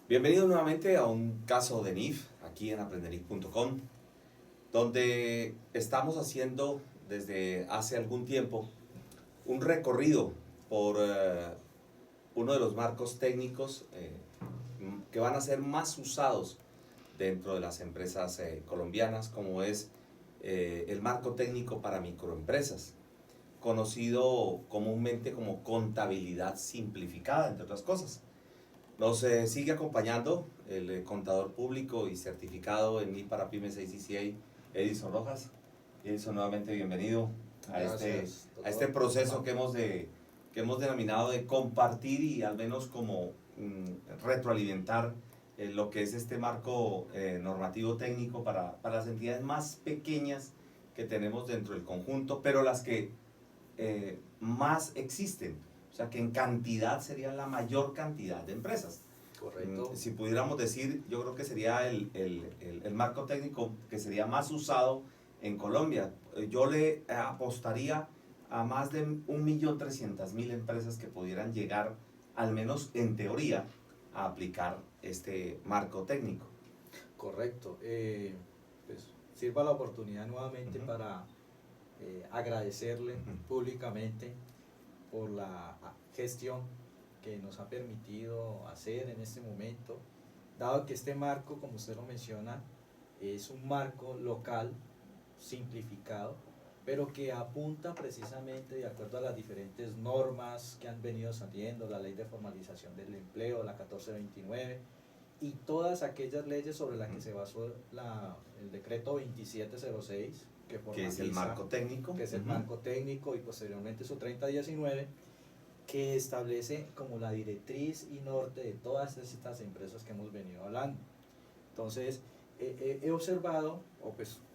Bienvenido nuevamente a un caso de NIF, aquí en aprendernif.com, donde estamos haciendo desde hace algún tiempo un recorrido por uno de los marcos técnicos que van a ser más usados dentro de las empresas colombianas, como es el marco técnico para microempresas, conocido comúnmente como contabilidad simplificada, entre otras cosas. Nos sigue acompañando el contador público y certificado en NIF para Pymes ACCA, Edison Rojas. Edison, nuevamente bienvenido a este proceso que hemos denominado de compartir y al menos como retroalimentar lo que es este marco normativo técnico para las entidades más pequeñas que tenemos dentro del conjunto, pero las que más existen. O sea, que en cantidad sería la mayor cantidad de empresas. Correcto. Si pudiéramos decir, yo creo que sería el marco técnico que sería más usado en Colombia. Yo le apostaría a más de 1.300.000 empresas que pudieran llegar, al menos en teoría, a aplicar este marco técnico. Correcto. Pues sirva la oportunidad nuevamente para agradecerle públicamente por la gestión que nos ha permitido hacer en este momento, dado que este marco, como usted lo menciona, es un marco local simplificado, pero que apunta precisamente de acuerdo a las diferentes normas que han venido saliendo, la Ley de Formalización del Empleo, la 1429, y todas aquellas leyes sobre las que se basó el decreto 2706, que es el marco técnico, que es el marco técnico, y posteriormente su 3019, que establece como la directriz y norte de todas estas empresas que hemos venido hablando. Entonces, he observado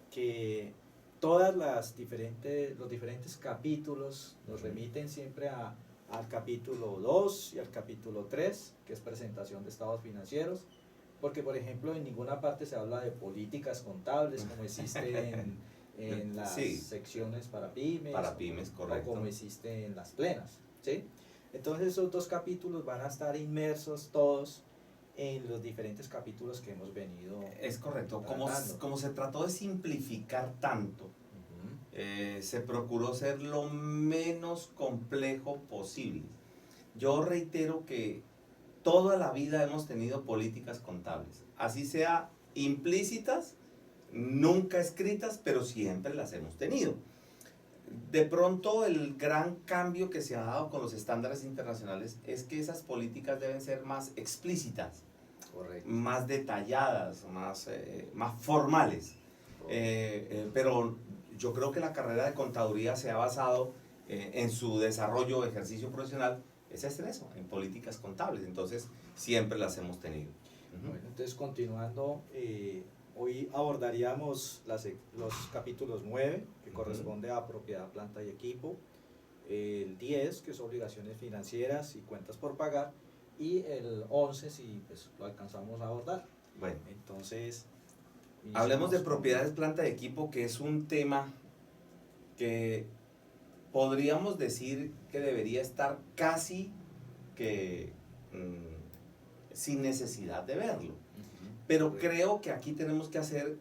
que todas los diferentes capítulos nos remiten siempre al capítulo 2 y al capítulo 3, que es presentación de estados financieros, porque por ejemplo en ninguna parte se habla de políticas contables como existe en las secciones para pymes, correcto, o como existe en las plenas, ¿sí? Entonces esos dos capítulos van a estar inmersos todos en los diferentes capítulos que hemos venido. Es correcto, como se trató de simplificar tanto, se procuró ser lo menos complejo posible. Yo reitero que toda la vida hemos tenido políticas contables, así sea implícitas, nunca escritas, pero siempre las hemos tenido. De pronto el gran cambio que se ha dado con los estándares internacionales es que esas políticas deben ser más explícitas, correcto, más detalladas, más formales. Pero yo creo que la carrera de contaduría se ha basado en su desarrollo, ejercicio profesional, es en eso, en políticas contables. Entonces siempre las hemos tenido. Bueno, entonces continuando, hoy abordaríamos los capítulos 9, que corresponde a propiedad, planta y equipo, el 10, que es obligaciones financieras y cuentas por pagar, y el 11, si pues lo alcanzamos a abordar. Bueno, entonces hablemos de propiedades, planta y equipo, que es un tema que podríamos decir que debería estar casi que sin necesidad de verlo. Pero creo que aquí tenemos que hacer,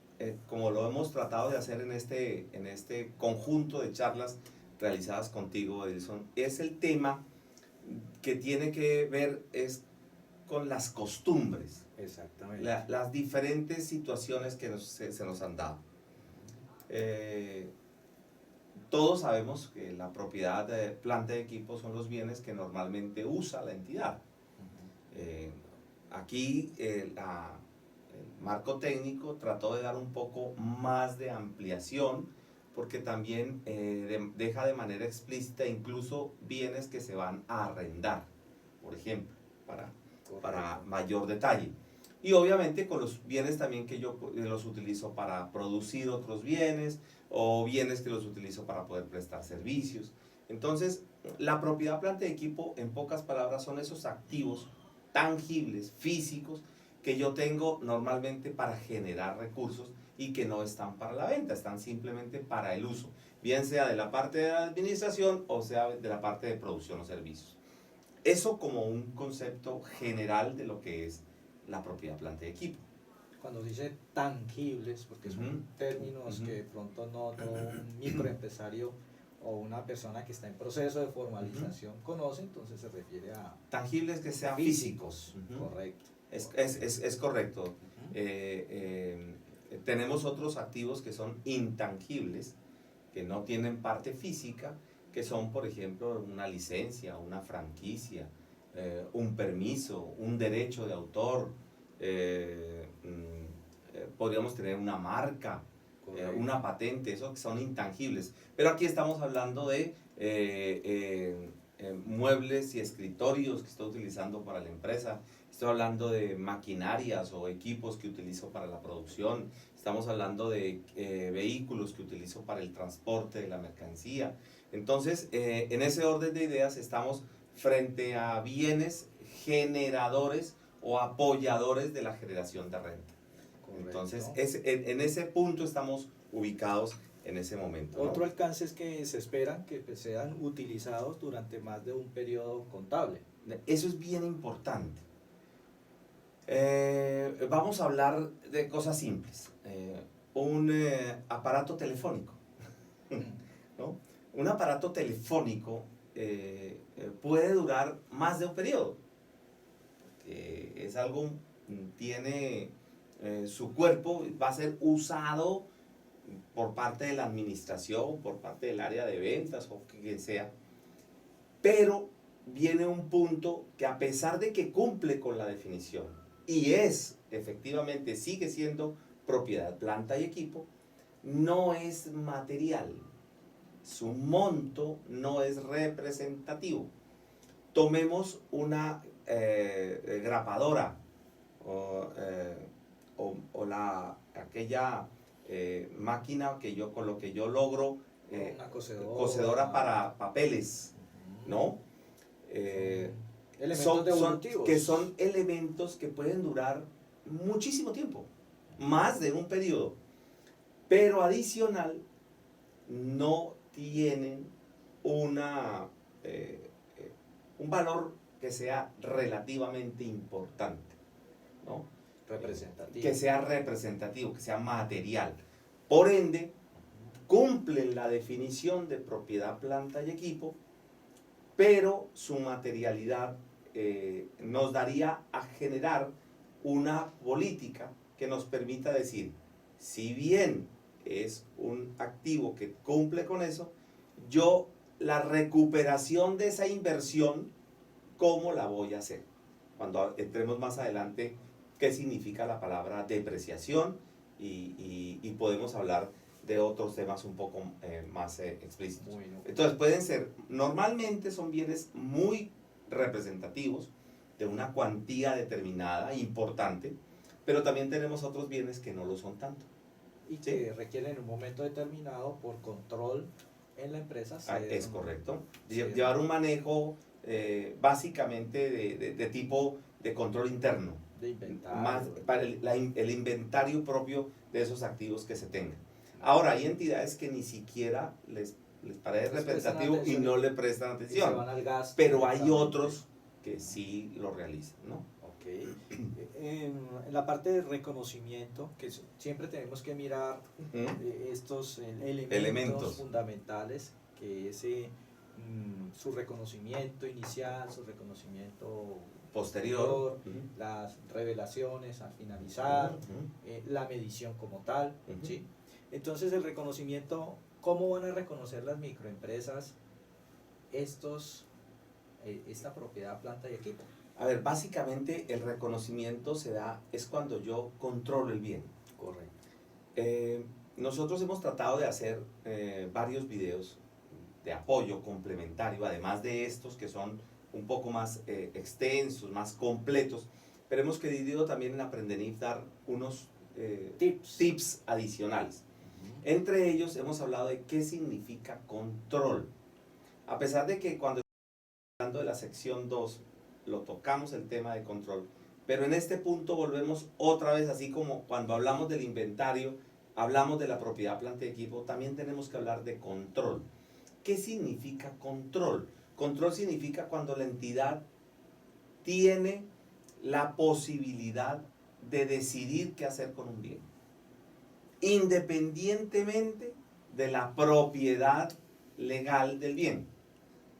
como lo hemos tratado de hacer en este conjunto de charlas realizadas contigo, Edison, es el tema que tiene que ver con las costumbres. Exactamente. Las diferentes situaciones que se nos han dado. Todos sabemos que la propiedad, planta y equipo son los bienes que normalmente usa la entidad. Aquí el marco técnico trató de dar un poco más de ampliación, porque también deja de manera explícita incluso bienes que se van a arrendar, por ejemplo, para mayor detalle. Y obviamente con los bienes también que yo los utilizo para producir otros bienes, o bienes que los utilizo para poder prestar servicios. Entonces, la propiedad, planta y equipo, en pocas palabras, son esos activos tangibles, físicos, que yo tengo normalmente para generar recursos y que no están para la venta, están simplemente para el uso, bien sea de la parte de la administración o sea de la parte de producción o servicios. Eso como un concepto general de lo que es la propiedad, planta y equipo. Cuando dice tangibles, porque son términos que de pronto no todo un microempresario o una persona que está en proceso de formalización conoce, entonces se refiere a tangibles que sean físicos. Correcto. Es correcto. Tenemos otros activos que son intangibles, que no tienen parte física, que son, por ejemplo, una licencia, una franquicia, un permiso, un derecho de autor, podríamos tener una marca, una patente, esos que son intangibles. Pero aquí estamos hablando de muebles y escritorios que estoy utilizando para la empresa. Estoy hablando de maquinarias o equipos que utilizo para la producción. Estamos hablando de vehículos que utilizo para el transporte de la mercancía. Entonces, en ese orden de ideas estamos frente a bienes generadores o apoyadores de la generación de renta. Correcto. Entonces, en ese punto estamos ubicados en ese momento, ¿no? Otro alcance es que se esperan que sean utilizados durante más de un periodo contable. Eso es bien importante. Vamos a hablar de cosas simples. Un aparato telefónico, ¿no? Un aparato telefónico puede durar más de un periodo. Es algo, tiene su cuerpo, va a ser usado por parte de la administración, por parte del área de ventas o quien sea. Pero viene un punto que, a pesar de que cumple con la definición y efectivamente sigue siendo propiedad, planta y equipo, no es material. Su monto no es representativo. Tomemos una grapadora o aquella máquina con lo que yo logro, una cocedora para papeles, ¿no? Elementos devolutivos. Que son elementos que pueden durar muchísimo tiempo, más de un periodo, pero adicional no tienen un valor que sea relativamente importante, ¿no? Representativo. Que sea representativo, que sea material. Por ende, cumplen la definición de propiedad, planta y equipo, pero su materialidad nos daría a generar una política que nos permita decir, si bien es un activo que cumple con eso, yo la recuperación de esa inversión, ¿cómo la voy a hacer? Cuando entremos más adelante, ¿qué significa la palabra depreciación? Y podemos hablar de otros temas un poco más explícitos. Bueno. Entonces pueden ser, normalmente son bienes muy representativos, de una cuantía determinada, importante, pero también tenemos otros bienes que no lo son tanto. Y que requieren en un momento determinado, por control en la empresa, es correcto. Llevar un manejo básicamente de tipo de control interno. De inventario. Más para el inventario propio de esos activos que se tengan. Ahora, hay entidades que ni siquiera les parece representativo y no le prestan atención. Se van al gasto, pero hay otros que sí lo realizan, ¿no? Ok. En la parte de reconocimiento, que siempre tenemos que mirar estos elementos fundamentales, que es su reconocimiento inicial, su reconocimiento posterior, las revelaciones al finalizar, la medición como tal, ¿sí? Entonces, el reconocimiento, ¿cómo van a reconocer las microempresas esta propiedad, planta y equipo? A ver, básicamente el reconocimiento es cuando yo controlo el bien. Correcto. Nosotros hemos tratado de hacer varios videos de apoyo complementario, además de estos que son un poco más extensos, más completos, pero hemos querido también en Aprendenif dar unos tips adicionales. Entre ellos hemos hablado de qué significa control. A pesar de que cuando estamos hablando de la sección 2 lo tocamos el tema de control, pero en este punto volvemos otra vez, así como cuando hablamos del inventario, hablamos de la propiedad, planta y equipo, también tenemos que hablar de control. ¿Qué significa control? Control significa cuando la entidad tiene la posibilidad de decidir qué hacer con un bien, independientemente de la propiedad legal del bien.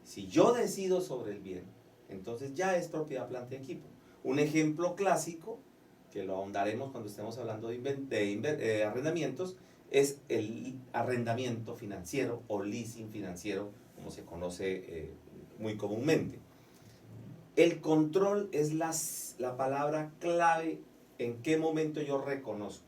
Si yo decido sobre el bien, entonces ya es propiedad planta y equipo. Un ejemplo clásico, que lo ahondaremos cuando estemos hablando de arrendamientos, es el arrendamiento financiero o leasing financiero, como se conoce muy comúnmente. El control es la palabra clave en qué momento yo reconozco.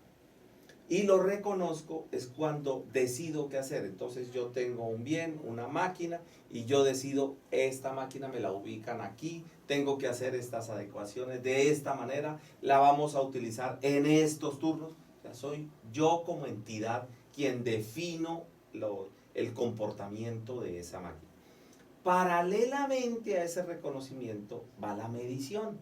Y lo reconozco es cuando decido qué hacer. Entonces yo tengo un bien, una máquina, y yo decido, esta máquina me la ubican aquí, tengo que hacer estas adecuaciones de esta manera, la vamos a utilizar en estos turnos. O sea, soy yo como entidad quien defino el comportamiento de esa máquina. Paralelamente a ese reconocimiento va la medición.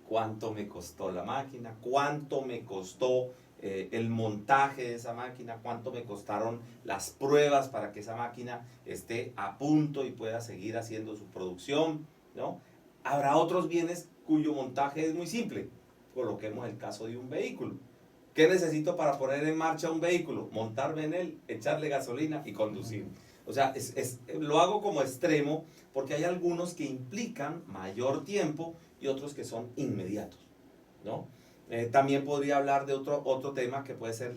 ¿Cuánto me costó la máquina? ¿Cuánto me costó el montaje de esa máquina? ¿Cuánto me costaron las pruebas para que esa máquina esté a punto y pueda seguir haciendo su producción, ¿no? Habrá otros bienes cuyo montaje es muy simple. Coloquemos el caso de un vehículo. ¿Qué necesito para poner en marcha un vehículo? Montarme en él, echarle gasolina y conducir. O sea, lo hago como extremo porque hay algunos que implican mayor tiempo y otros que son inmediatos, ¿no? También podría hablar de otro tema que puede ser,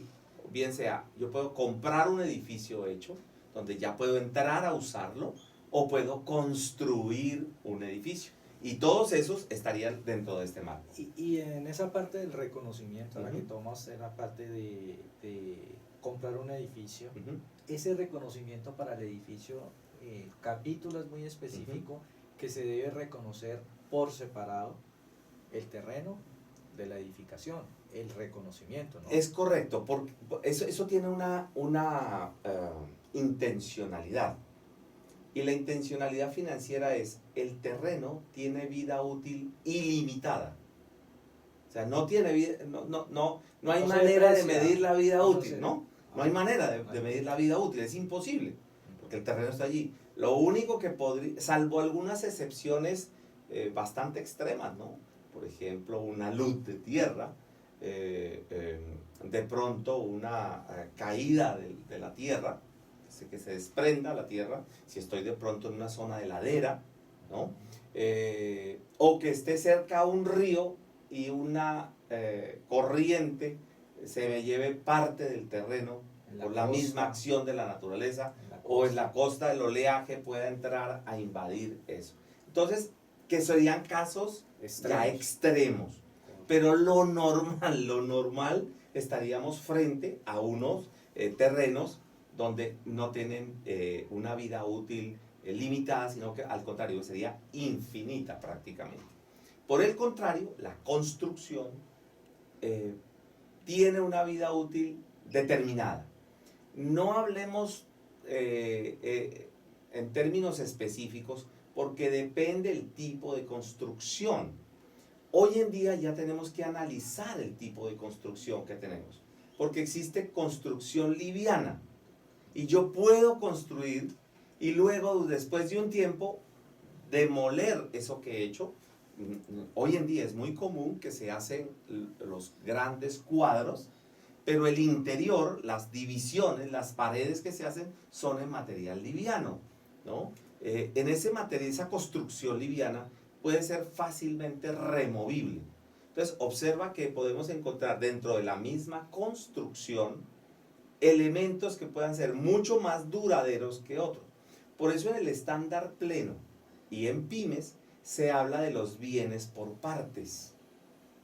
bien sea, yo puedo comprar un edificio hecho, donde ya puedo entrar a usarlo, o puedo construir un edificio. Y todos esos estarían dentro de este marco. Y en esa parte del reconocimiento, la que tomas en la parte de comprar un edificio, ese reconocimiento para el edificio, el capítulo es muy específico, que se debe reconocer por separado el terreno de la edificación, el reconocimiento, ¿no? Es correcto, porque eso tiene una intencionalidad. Y la intencionalidad financiera es, el terreno tiene vida útil ilimitada. O sea, no tiene vida, no hay manera de medir la vida útil, ¿no? No hay manera de medir la vida útil, es imposible, porque el terreno está allí. Lo único que podría, salvo algunas excepciones bastante extremas, ¿no? Por ejemplo, una luz de tierra, de pronto una caída de la tierra, que se desprenda la tierra, si estoy de pronto en una zona de ladera, ¿no? O que esté cerca a un río y una corriente se me lleve parte del terreno por la misma acción de la naturaleza, o en la costa el oleaje pueda entrar a invadir eso. Entonces, que serían casos ya extremos, pero lo normal estaríamos frente a unos terrenos donde no tienen una vida útil limitada, sino que al contrario sería infinita prácticamente. Por el contrario, la construcción tiene una vida útil determinada. No hablemos en términos específicos porque depende el tipo de construcción. Hoy en día ya tenemos que analizar el tipo de construcción que tenemos, porque existe construcción liviana. Y yo puedo construir y luego, después de un tiempo, demoler eso que he hecho. Hoy en día es muy común que se hacen los grandes cuadros, pero el interior, las divisiones, las paredes que se hacen son en material liviano, ¿no? En ese material, esa construcción liviana puede ser fácilmente removible. Entonces, observa que podemos encontrar dentro de la misma construcción elementos que puedan ser mucho más duraderos que otros. Por eso en el estándar pleno y en pymes se habla de los bienes por partes,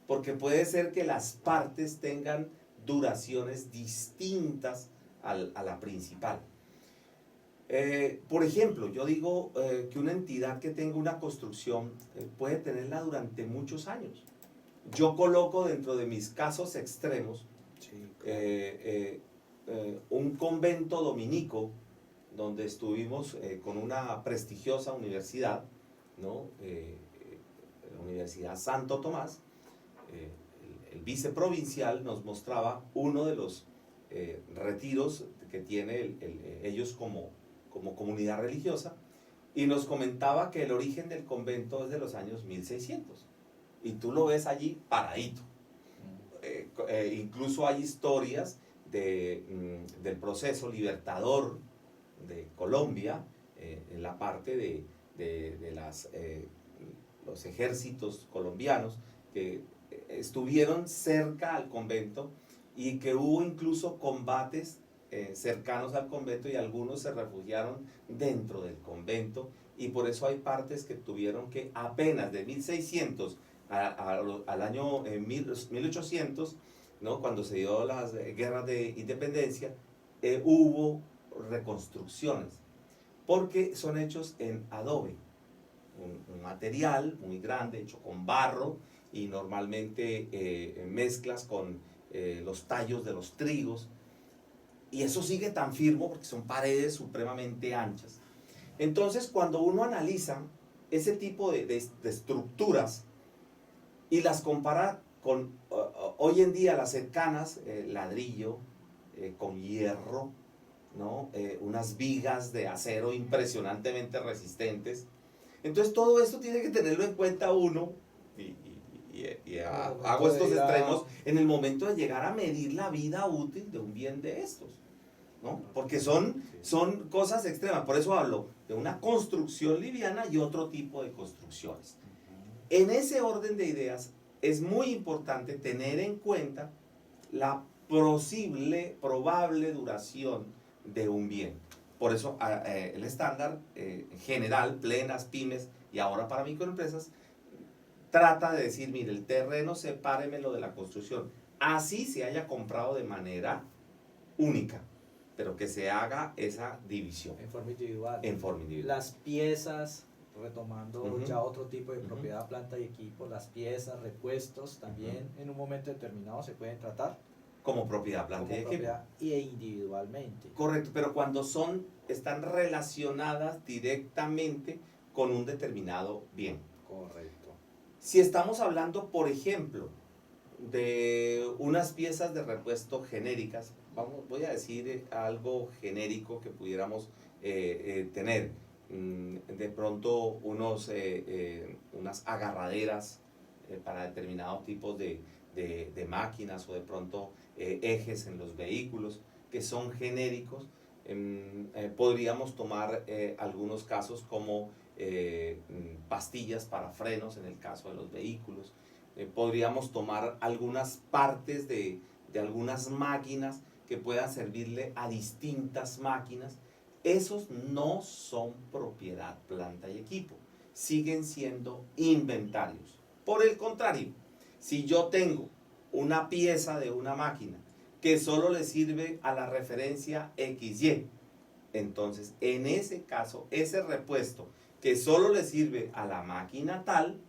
porque puede ser que las partes tengan duraciones distintas a la principal. Por ejemplo, yo digo que una entidad que tenga una construcción puede tenerla durante muchos años. Yo coloco dentro de mis casos extremos un convento dominico donde estuvimos con una prestigiosa universidad, ¿no? La Universidad Santo Tomás. El viceprovincial nos mostraba uno de los retiros que tiene ellos como comunidad religiosa, y nos comentaba que el origen del convento es de los años 1600. y tú lo ves allí paradito. Incluso hay historias del proceso libertador de Colombia, en la parte de los ejércitos colombianos que estuvieron cerca al convento y que hubo incluso combates cercanos al convento y algunos se refugiaron dentro del convento, y por eso hay partes que tuvieron que apenas de 1600 al año 1800, ¿no? Cuando se dio las guerras de independencia, hubo reconstrucciones, porque son hechos en adobe, un material muy grande, hecho con barro, y normalmente mezclas con los tallos de los trigos, y eso sigue tan firme porque son paredes supremamente anchas. Entonces, cuando uno analiza ese tipo de estructuras y las compara con hoy en día las cercanas, ladrillo, con hierro, ¿no? Unas vigas de acero impresionantemente resistentes. Entonces todo esto tiene que tenerlo en cuenta uno, hago estos extremos en el momento de llegar a medir la vida útil de un bien de estos, ¿no? Porque son cosas extremas. Por eso hablo de una construcción liviana y otro tipo de construcciones. En ese orden de ideas es muy importante tener en cuenta la probable duración de un bien. Por eso el estándar general, plenas, pymes y ahora para microempresas, trata de decir, mire, el terreno sepáremelo de la construcción, así se haya comprado de manera única, pero que se haga esa división. En forma individual. En forma individual. Las piezas, retomando ya otro tipo de propiedad, planta y equipo, las piezas, repuestos, también en un momento determinado se pueden tratar como propiedad, planta y equipo. E individualmente. Correcto, pero cuando están relacionadas directamente con un determinado bien. Correcto. Si estamos hablando, por ejemplo, de unas piezas de repuesto genéricas, voy a decir algo genérico que pudiéramos tener. De pronto unas agarraderas para determinados tipos de máquinas, o de pronto ejes en los vehículos que son genéricos. Podríamos tomar algunos casos como pastillas para frenos en el caso de los vehículos. Podríamos tomar algunas partes de algunas máquinas que puedan servirle a distintas máquinas. Esos no son propiedad, planta y equipo, siguen siendo inventarios. Por el contrario, si yo tengo una pieza de una máquina que solo le sirve a la referencia XY, entonces en ese caso, ese repuesto que solo le sirve a la máquina tal,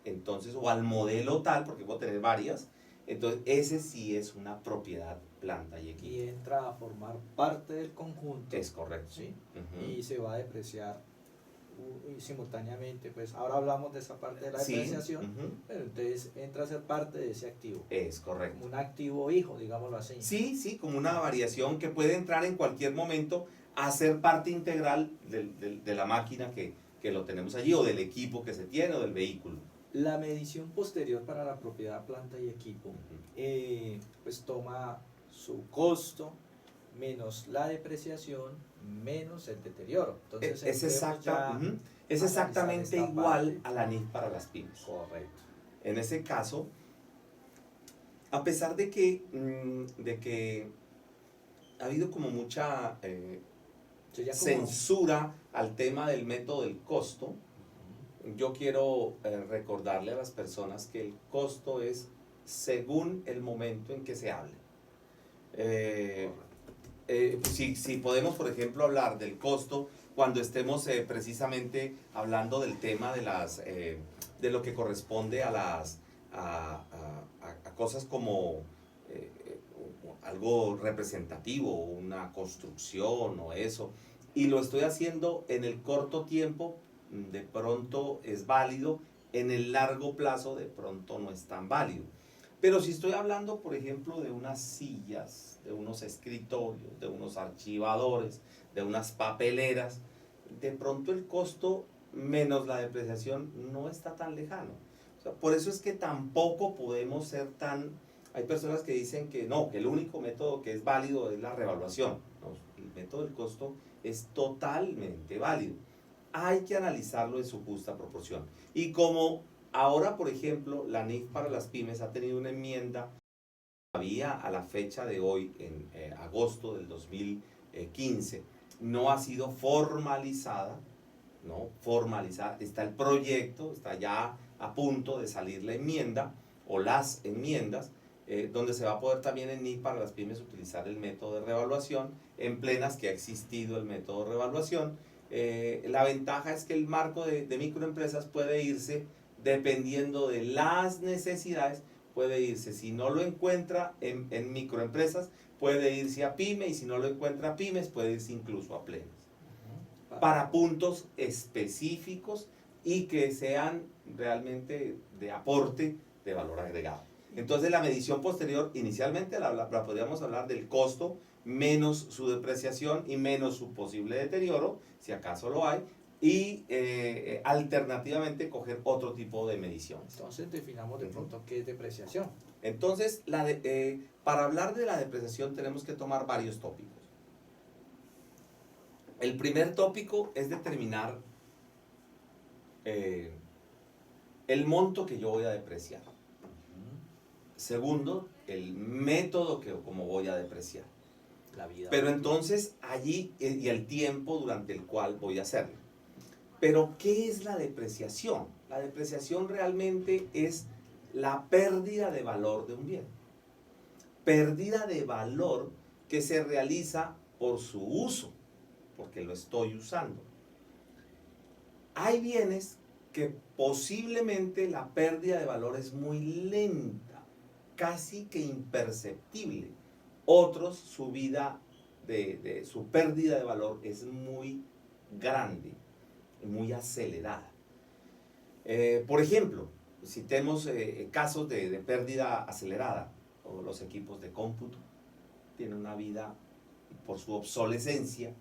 entonces, o al modelo tal, porque puedo tener varias, entonces ese sí es una propiedad, planta y equipo. Y entra a formar parte del conjunto. Es correcto. ¿Sí? Y se va a depreciar simultáneamente. Pues ahora hablamos de esa parte de la depreciación, pero entonces entra a ser parte de ese activo. Es correcto. Como un activo hijo, digámoslo así. Sí, como una variación que puede entrar en cualquier momento a ser parte integral de la máquina que lo tenemos allí, o del equipo que se tiene, o del vehículo. La medición posterior para la propiedad, planta y equipo, pues toma su costo menos la depreciación menos el deterioro. Entonces es exactamente igual a la NIF para las pymes. Correcto. En ese caso, a pesar de que ha habido como mucha censura al tema del método del costo, yo quiero recordarle a las personas que el costo es según el momento en que se hable. Si podemos, por ejemplo, hablar del costo cuando estemos precisamente hablando del tema de lo que corresponde a cosas como algo representativo, una construcción o eso, y lo estoy haciendo en el corto tiempo, de pronto es válido, en el largo plazo de pronto no es tan válido. Pero si estoy hablando, por ejemplo, de unas sillas, de unos escritorios, de unos archivadores, de unas papeleras, de pronto el costo menos la depreciación no está tan lejano. O sea, por eso es que tampoco podemos ser tan... Hay personas que dicen que no, que el único método que es válido es la revaluación. No, el método del costo es totalmente válido. Hay que analizarlo en su justa proporción. Y como ahora, por ejemplo, la NIF para las pymes ha tenido una enmienda, todavía a la fecha de hoy, en agosto del 2015, no ha sido formalizada, ¿no? Formalizada, está el proyecto, está ya a punto de salir la enmienda o las enmiendas, donde se va a poder también en NIF para las pymes utilizar el método de revaluación, en plenas que ha existido el método de revaluación. La ventaja es que el marco de microempresas puede irse dependiendo de las necesidades, puede irse, si no lo encuentra en microempresas, puede irse a pyme, y si no lo encuentra a pymes, puede irse incluso a plenas. Para puntos específicos y que sean realmente de aporte de valor agregado. Entonces la medición posterior, inicialmente la podríamos hablar del costo menos su depreciación y menos su posible deterioro, si acaso lo hay, y alternativamente coger otro tipo de medición. Entonces definamos de pronto qué es depreciación. Entonces, para hablar de la depreciación tenemos que tomar varios tópicos. El primer tópico es determinar el monto que yo voy a depreciar. Segundo, el método como voy a depreciar. La vida. Pero entonces allí, y el tiempo durante el cual voy a hacerlo. Pero, ¿qué es la depreciación? La depreciación realmente es la pérdida de valor de un bien. Pérdida de valor que se realiza por su uso, porque lo estoy usando. Hay bienes que posiblemente la pérdida de valor es muy lenta, casi que imperceptible. Otros, su vida, su pérdida de valor es muy grande, muy acelerada. Por ejemplo, si tenemos casos de pérdida acelerada, o los equipos de cómputo tienen una vida, por su obsolescencia,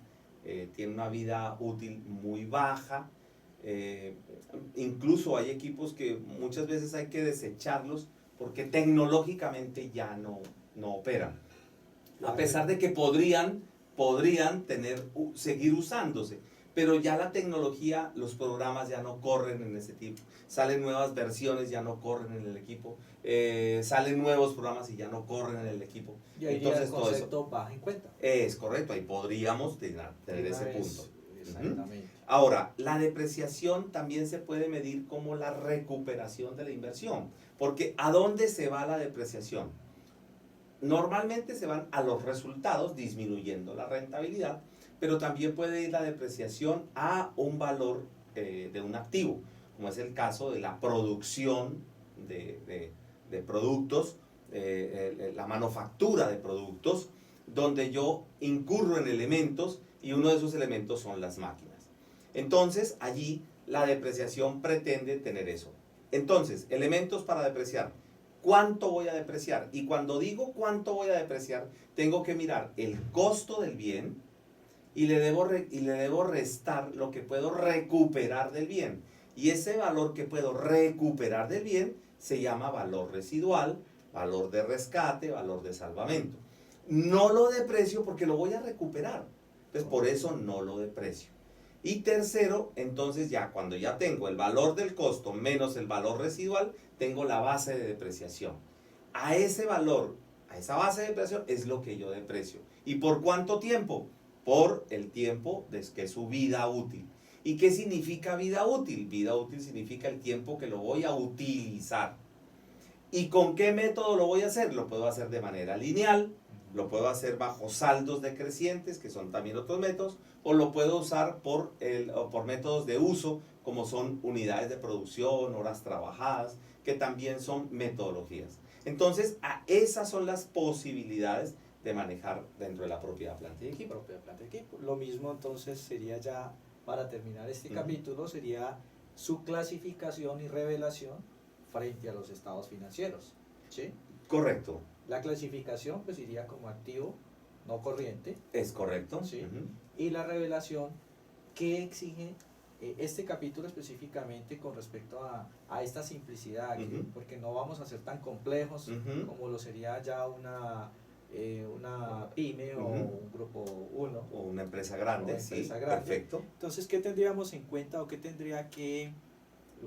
tienen una vida útil muy baja. Incluso hay equipos que muchas veces hay que desecharlos porque tecnológicamente ya no operan. A pesar de que podrían seguir usándose, pero ya la tecnología, los programas ya no corren en ese tipo. Salen nuevas versiones, ya no corren en el equipo. Salen nuevos programas y ya no corren en el equipo. Y ahí entonces el concepto baja en cuenta. Es correcto, ahí podríamos tener ese punto. Exactamente. Ahora, la depreciación también se puede medir como la recuperación de la inversión. Porque ¿a dónde se va la depreciación? Normalmente se van a los resultados, disminuyendo la rentabilidad, pero también puede ir la depreciación a un valor de un activo, como es el caso de la producción de productos, la manufactura de productos, donde yo incurro en elementos y uno de esos elementos son las máquinas. Entonces, allí la depreciación pretende tener eso. Entonces, elementos para depreciar. ¿Cuánto voy a depreciar? Y cuando digo cuánto voy a depreciar, tengo que mirar el costo del bien y le debo restar lo que puedo recuperar del bien. Y ese valor que puedo recuperar del bien se llama valor residual, valor de rescate, valor de salvamento. No lo deprecio porque lo voy a recuperar. Entonces, por eso no lo deprecio. Y tercero, entonces ya cuando ya tengo el valor del costo menos el valor residual, tengo la base de depreciación. A ese valor, a esa base de depreciación es lo que yo deprecio. ¿Y por cuánto tiempo? Por el tiempo que es su vida útil. ¿Y qué significa vida útil? Vida útil significa el tiempo que lo voy a utilizar. ¿Y con qué método lo voy a hacer? Lo puedo hacer de manera lineal, lo puedo hacer bajo saldos decrecientes, que son también otros métodos, o lo puedo usar por métodos de uso, como son unidades de producción, horas trabajadas, que también son metodologías. Entonces, esas son las posibilidades de manejar dentro de la propia planta de equipo. Lo mismo entonces sería ya, para terminar este capítulo, sería su clasificación y revelación frente a los estados financieros. ¿Sí? Correcto. La clasificación pues iría como activo no corriente. Es correcto. ¿Sí? Y la revelación, ¿qué exige este capítulo específicamente con respecto a esta simplicidad, porque no vamos a ser tan complejos como lo sería ya una pyme o un grupo 1. O una empresa grande, perfecto. Entonces, ¿qué tendríamos en cuenta o qué tendría que,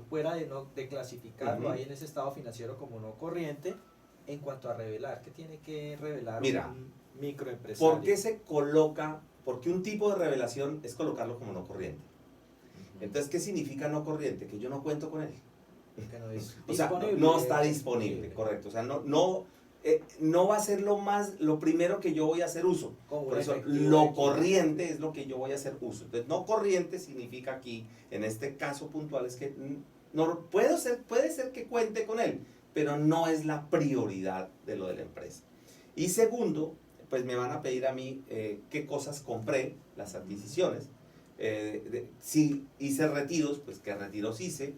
fuera de clasificarlo ahí en ese estado financiero como no corriente, en cuanto a revelar? ¿Qué tiene que revelar un microempresario? ¿Por qué se coloca, porque un tipo de revelación es colocarlo como no corriente? Entonces, ¿qué significa no corriente? Que yo no cuento con él. Que no es o sea, no está disponible, correcto. O sea, no va a ser lo primero que yo voy a hacer uso. Por eso, lo corriente es lo que yo voy a hacer uso. Entonces, no corriente significa aquí, en este caso puntual, es que puede ser que cuente con él, pero no es la prioridad de lo de la empresa. Y segundo, pues me van a pedir a mí qué cosas compré, las adquisiciones. Si hice retiros, pues qué retiros hice.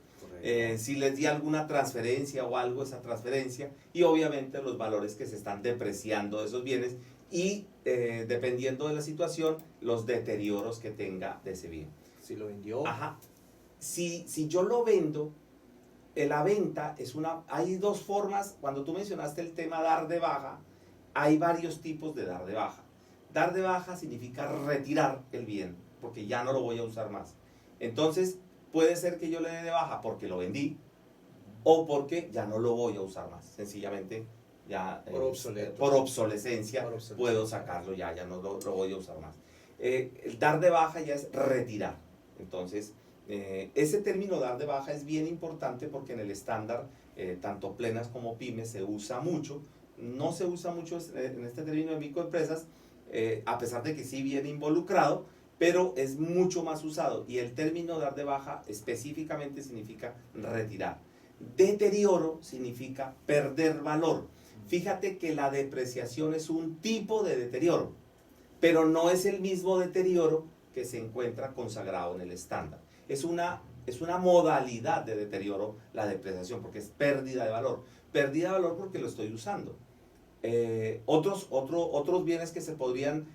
Si les di alguna transferencia o algo, esa transferencia, y obviamente los valores que se están depreciando de esos bienes y dependiendo de la situación, los deterioros que tenga de ese bien. Si lo vendió. Ajá. Si yo lo vendo, la venta hay dos formas. Cuando tú mencionaste el tema dar de baja, hay varios tipos de dar de baja. Dar de baja significa retirar el bien, porque ya no lo voy a usar más. Entonces, puede ser que yo le dé de baja porque lo vendí o porque ya no lo voy a usar más. Sencillamente, ya por obsolescencia puedo sacarlo, ya no lo voy a usar más. El dar de baja ya es retirar. Entonces, ese término dar de baja es bien importante porque en el estándar, tanto plenas como pymes, se usa mucho. No se usa mucho en este término de microempresas, a pesar de que sí viene involucrado, pero es mucho más usado, y el término dar de baja específicamente significa retirar. Deterioro significa perder valor. Fíjate que la depreciación es un tipo de deterioro, pero no es el mismo deterioro que se encuentra consagrado en el estándar. Es una modalidad de deterioro la depreciación, porque es pérdida de valor. Pérdida de valor porque lo estoy usando. Otros bienes que se podrían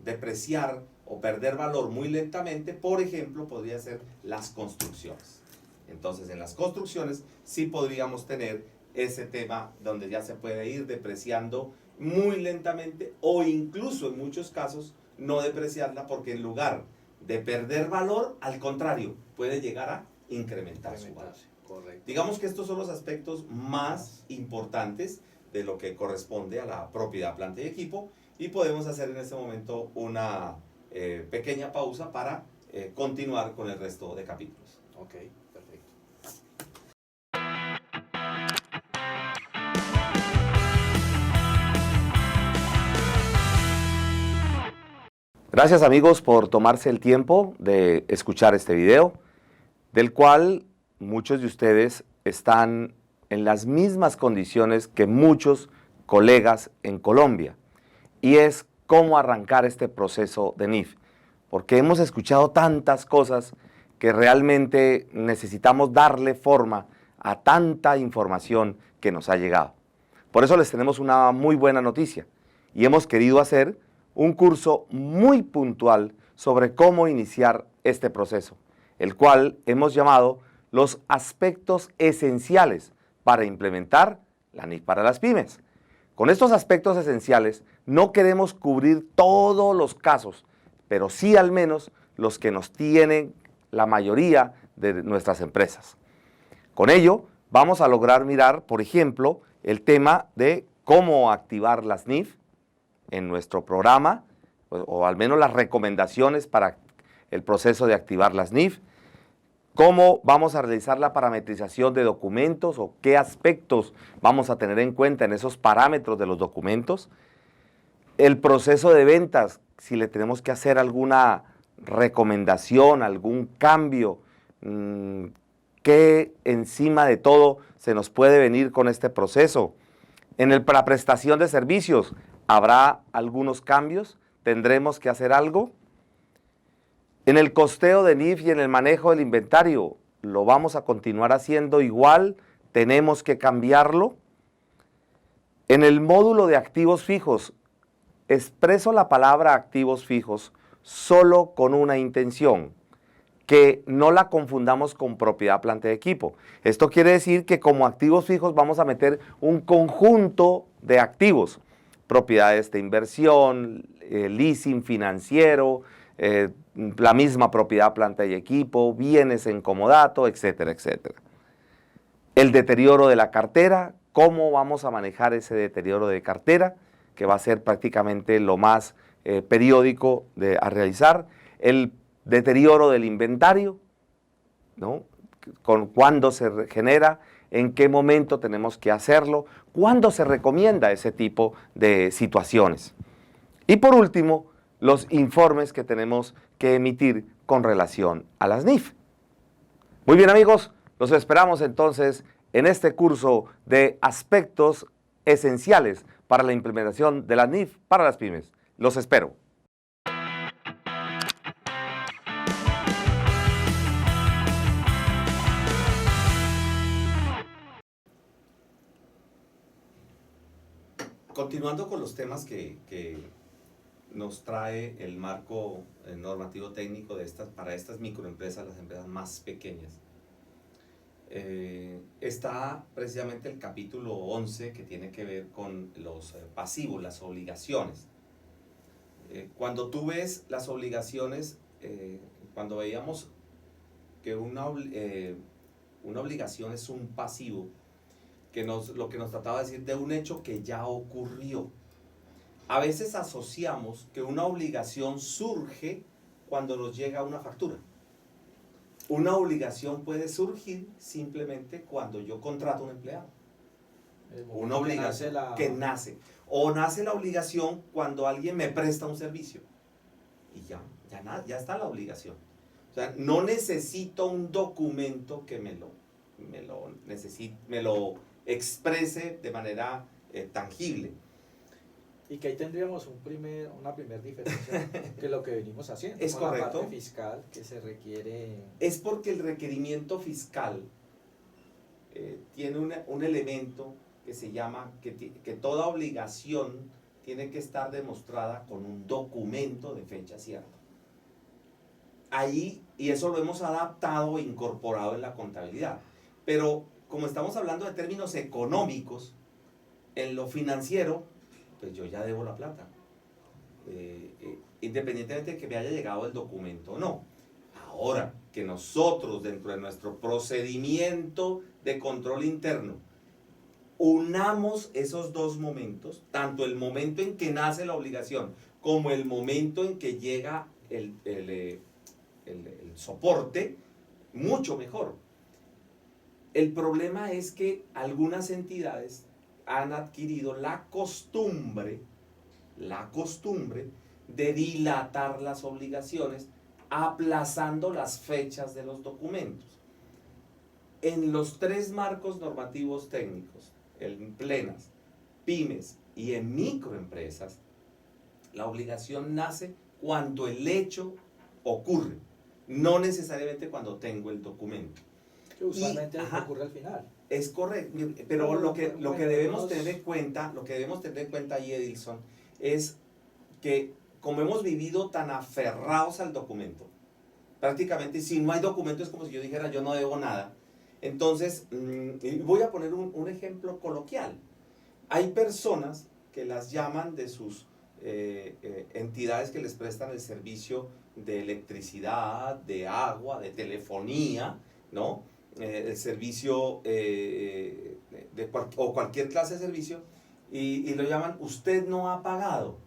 depreciar o perder valor muy lentamente, por ejemplo, podría ser las construcciones. Entonces, en las construcciones sí podríamos tener ese tema donde ya se puede ir depreciando muy lentamente, o incluso en muchos casos no depreciarla, porque en lugar de perder valor, al contrario, puede llegar a incrementar su valor. Correcto. Digamos que estos son los aspectos más importantes de lo que corresponde a la propiedad, planta y equipo, y podemos hacer en este momento una pequeña pausa para continuar con el resto de capítulos. Ok, perfecto. Gracias, amigos, por tomarse el tiempo de escuchar este video, del cual muchos de ustedes están en las mismas condiciones que muchos colegas en Colombia, y es cómo arrancar este proceso de NIF, porque hemos escuchado tantas cosas que realmente necesitamos darle forma a tanta información que nos ha llegado. Por eso les tenemos una muy buena noticia, y hemos querido hacer un curso muy puntual sobre cómo iniciar este proceso, el cual hemos llamado los aspectos esenciales para implementar la NIF para las pymes. Con estos aspectos esenciales no queremos cubrir todos los casos, pero sí al menos los que nos tienen la mayoría de nuestras empresas. Con ello vamos a lograr mirar, por ejemplo, el tema de cómo activar las NIF en nuestro programa, o al menos las recomendaciones para el proceso de activar las NIF, cómo vamos a realizar la parametrización de documentos o qué aspectos vamos a tener en cuenta en esos parámetros de los documentos, el proceso de ventas, si le tenemos que hacer alguna recomendación, algún cambio, qué encima de todo se nos puede venir con este proceso. Para prestación de servicios, ¿habrá algunos cambios? ¿Tendremos que hacer algo? En el costeo de NIF y en el manejo del inventario, ¿lo vamos a continuar haciendo igual? ¿Tenemos que cambiarlo? En el módulo de activos fijos, expreso la palabra activos fijos solo con una intención, que no la confundamos con propiedad, planta y equipo. Esto quiere decir que como activos fijos vamos a meter un conjunto de activos, propiedades de inversión, leasing financiero, la misma propiedad, planta y equipo, bienes en comodato, etcétera, etcétera. El deterioro de la cartera, ¿cómo vamos a manejar ese deterioro de cartera? Que va a ser prácticamente lo más periódico a realizar. El deterioro del inventario, ¿no? Cuándo se genera, en qué momento tenemos que hacerlo, cuándo se recomienda ese tipo de situaciones. Y por último, los informes que tenemos que emitir con relación a las NIF. Muy bien, amigos, los esperamos entonces en este curso de aspectos esenciales para la implementación de las NIF para las pymes. Los espero. Continuando con los temas que nos trae el marco normativo técnico para estas microempresas, las empresas más pequeñas, está precisamente el capítulo 11 que tiene que ver con los pasivos, las obligaciones. Cuando tú ves las obligaciones, cuando veíamos que una obligación es un pasivo, lo que nos trataba de decir de un hecho que ya ocurrió. A veces asociamos que una obligación surge cuando nos llega una factura. Una obligación puede surgir simplemente cuando yo contrato a un empleado. Una obligación que nace. O nace la obligación cuando alguien me presta un servicio. Y ya está la obligación. O sea, no necesito un documento que me lo exprese de manera tangible. Y que ahí tendríamos una primera diferencia que lo que venimos haciendo. Es correcto. La parte fiscal que se requiere. Es porque el requerimiento fiscal tiene un elemento que se llama que toda obligación tiene que estar demostrada con un documento de fecha cierta. Ahí, y eso lo hemos adaptado e incorporado en la contabilidad. Pero como estamos hablando de términos económicos, en lo financiero, pues yo ya debo la plata, independientemente de que me haya llegado el documento o no. Ahora que nosotros, dentro de nuestro procedimiento de control interno, unamos esos dos momentos, tanto el momento en que nace la obligación como el momento en que llega el soporte, mucho mejor. El problema es que algunas entidades han adquirido la costumbre de dilatar las obligaciones, aplazando las fechas de los documentos. En los tres marcos normativos técnicos, en plenas, pymes y en microempresas, la obligación nace cuando el hecho ocurre, no necesariamente cuando tengo el documento. Que usualmente ocurre al final. Es correcto, pero lo que debemos tener en cuenta, ahí, Edilson, es que como hemos vivido tan aferrados al documento, prácticamente si no hay documento es como si yo dijera yo no debo nada. Entonces, voy a poner un ejemplo coloquial. Hay personas que las llaman de sus entidades que les prestan el servicio de electricidad, de agua, de telefonía, ¿no? El servicio o cualquier clase de servicio, y lo llaman, usted no ha pagado.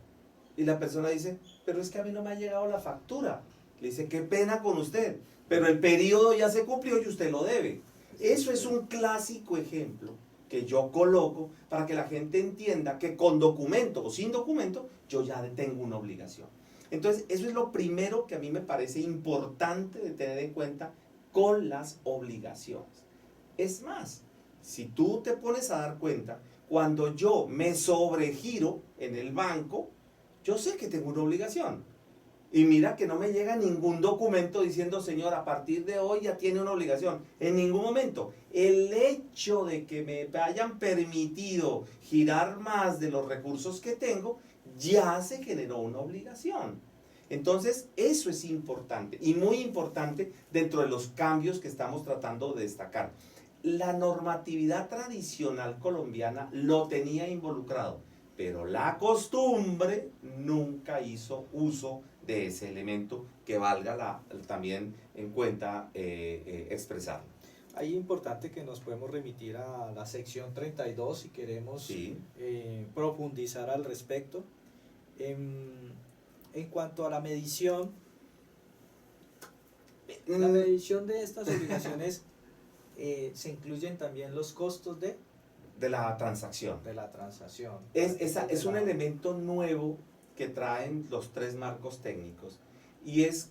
Y la persona dice, pero es que a mí no me ha llegado la factura. Le dice, qué pena con usted, pero el periodo ya se cumplió y usted lo debe. Eso es un clásico ejemplo que yo coloco para que la gente entienda que con documento o sin documento yo ya tengo una obligación. Entonces, eso es lo primero que a mí me parece importante de tener en cuenta con las obligaciones. Es más, si tú te pones a dar cuenta, cuando yo me sobregiro en el banco, yo sé que tengo una obligación. Y mira que no me llega ningún documento diciendo, señor, a partir de hoy ya tiene una obligación. En ningún momento. El hecho de que me hayan permitido girar más de los recursos que tengo, ya se generó una obligación. Entonces, eso es importante y muy importante dentro de los cambios que estamos tratando de destacar. La normatividad tradicional colombiana lo tenía involucrado, pero la costumbre nunca hizo uso de ese elemento que valga también en cuenta expresarlo. Ahí es importante que nos podemos remitir a la sección 32 si queremos Sí. profundizar al respecto. En cuanto a la medición de estas obligaciones, se incluyen también los costos de la transacción. la transacción. Es un elemento nuevo que traen los 3 marcos técnicos, y es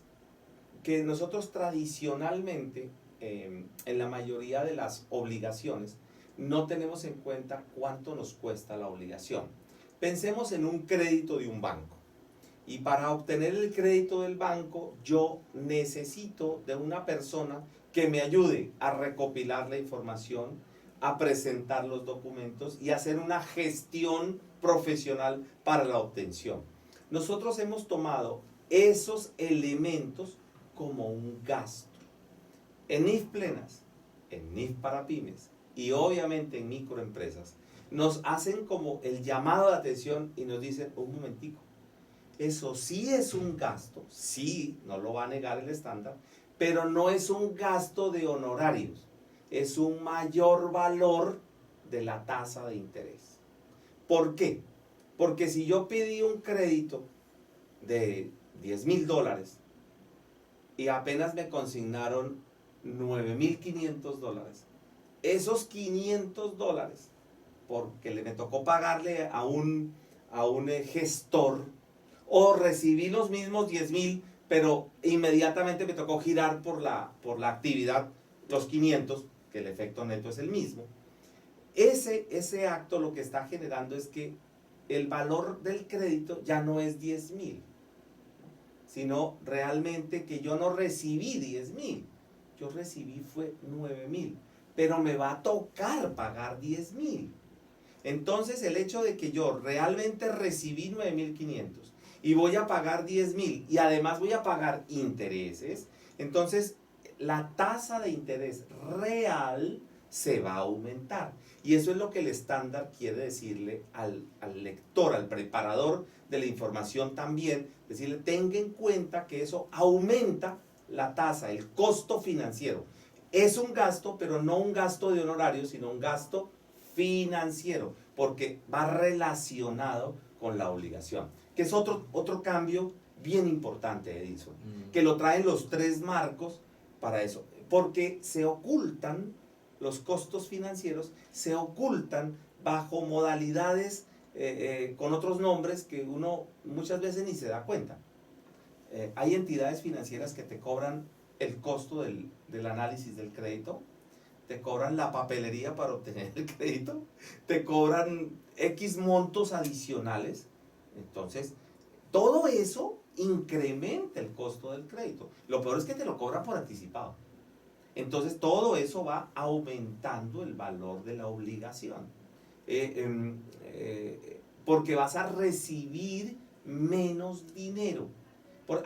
que nosotros tradicionalmente en la mayoría de las obligaciones no tenemos en cuenta cuánto nos cuesta la obligación. Pensemos en un crédito de un banco, y para obtener el crédito del banco yo necesito de una persona que me ayude a recopilar la información, a presentar los documentos y hacer una gestión profesional para la obtención. Nosotros hemos tomado esos elementos como un gasto. En NIF plenas, en NIF para pymes y obviamente en microempresas, nos hacen como el llamado de atención y nos dicen, un momentico, eso sí es un gasto, sí, no lo va a negar el estándar, pero no es un gasto de honorarios, es un mayor valor de la tasa de interés. ¿Por qué? Porque si yo pedí un crédito de $10,000 y apenas me consignaron $9,500, esos $500, porque me tocó pagarle a un gestor, o recibí los mismos 10,000, pero inmediatamente me tocó girar por la actividad los 500, que el efecto neto es el mismo. Ese acto lo que está generando es que el valor del crédito ya no es 10,000, sino realmente que yo no recibí 10,000, yo recibí fue 9,000, pero me va a tocar pagar 10,000. Entonces el hecho de que yo realmente recibí 9,500 y voy a pagar 10,000 y además voy a pagar intereses, entonces la tasa de interés real se va a aumentar. Y eso es lo que el estándar quiere decirle al lector, al preparador de la información también, decirle, tenga en cuenta que eso aumenta la tasa, el costo financiero. Es un gasto, pero no un gasto de honorarios, sino un gasto financiero, porque va relacionado con la obligación, que es otro cambio bien importante, Edison, que lo traen los 3 marcos para eso, porque se ocultan los costos financieros, se ocultan bajo modalidades con otros nombres que uno muchas veces ni se da cuenta. Hay entidades financieras que te cobran el costo del análisis del crédito, te cobran la papelería para obtener el crédito, te cobran X montos adicionales. Entonces, todo eso incrementa el costo del crédito. Lo peor es que te lo cobran por anticipado. Entonces, todo eso va aumentando el valor de la obligación. Porque vas a recibir menos dinero.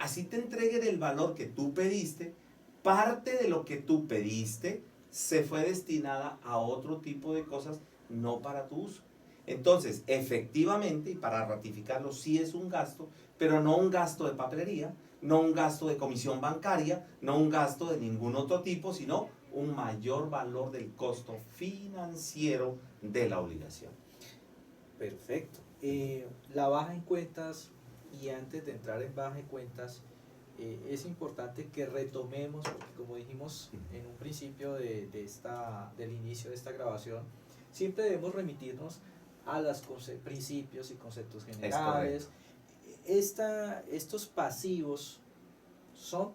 Así te entreguen el valor que tú pediste, parte de lo que tú pediste se fue destinada a otro tipo de cosas, no para tu uso. Entonces, efectivamente, y para ratificarlo, sí es un gasto, pero no un gasto de papelería, no un gasto de comisión bancaria, no un gasto de ningún otro tipo, sino un mayor valor del costo financiero de la obligación. Perfecto. La baja en cuentas, y antes de entrar en baja en cuentas, es importante que retomemos, porque como dijimos en un principio del inicio de esta grabación, siempre debemos remitirnos a los principios y conceptos generales. Estos pasivos son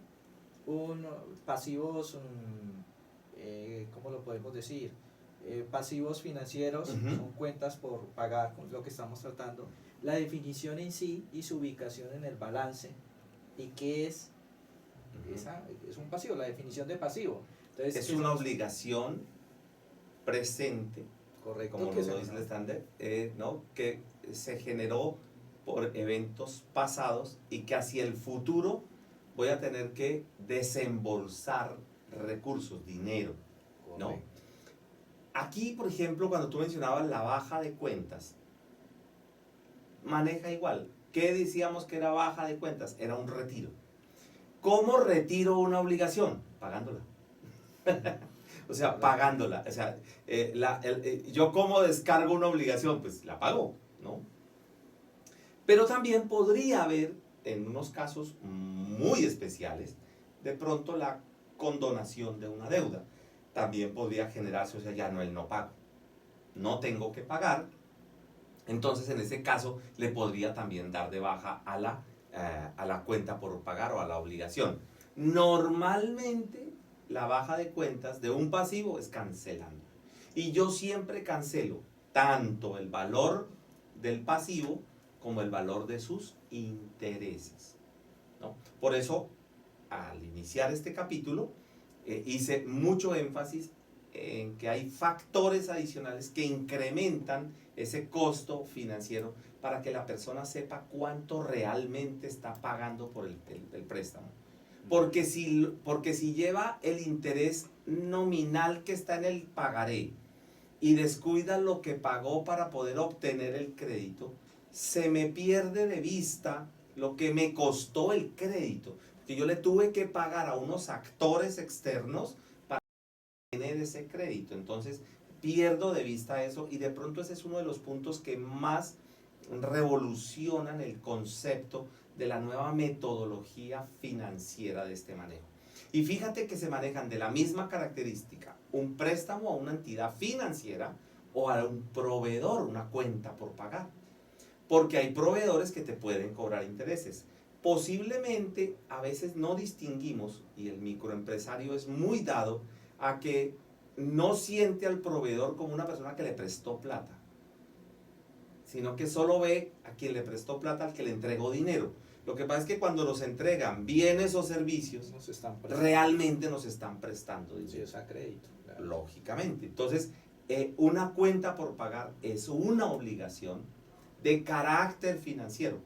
pasivos, ¿cómo lo podemos decir? Pasivos financieros, son cuentas por pagar, con lo que estamos tratando. La definición en sí y su ubicación en el balance. ¿Y qué es? Es un pasivo, la definición de pasivo. Entonces, es una obligación presente, correcto, como lo dice el estándar, ¿no? Que se generó por eventos pasados y que hacia el futuro voy a tener que desembolsar recursos, dinero, ¿no? Correcto. Aquí, por ejemplo, cuando tú mencionabas la baja de cuentas, maneja igual. ¿Qué decíamos que era baja de cuentas? Era un retiro. ¿Cómo retiro una obligación? Pagándola. O sea, pagándola. O sea, yo cómo descargo una obligación, pues la pago, ¿no? Pero también podría haber, en unos casos muy especiales, de pronto la condonación de una deuda. También podría generarse, o sea, ya no el no pago. No tengo que pagar. Entonces, en ese caso, le podría también dar de baja a la cuenta por pagar o a la obligación. Normalmente, la baja de cuentas de un pasivo es cancelando. Y yo siempre cancelo tanto el valor del pasivo como el valor de sus intereses, ¿no? Por eso, al iniciar este capítulo, hice mucho énfasis en que hay factores adicionales que incrementan ese costo financiero para que la persona sepa cuánto realmente está pagando por el préstamo. Porque si lleva el interés nominal que está en el pagaré y descuida lo que pagó para poder obtener el crédito, se me pierde de vista lo que me costó el crédito. Que yo le tuve que pagar a unos actores externos para tener ese crédito. Entonces, pierdo de vista eso y de pronto ese es uno de los puntos que más revolucionan el concepto de la nueva metodología financiera de este manejo. Y fíjate que se manejan de la misma característica, un préstamo a una entidad financiera o a un proveedor, una cuenta por pagar. Porque hay proveedores que te pueden cobrar intereses. Posiblemente a veces no distinguimos, y el microempresario es muy dado a que no siente al proveedor como una persona que le prestó plata, sino que solo ve a quien le prestó plata, al que le entregó dinero. Lo que pasa es que cuando nos entregan bienes o servicios, realmente nos están prestando dinero. Sí, es a crédito. Claro. Lógicamente. Entonces, una cuenta por pagar es una obligación de carácter financiero.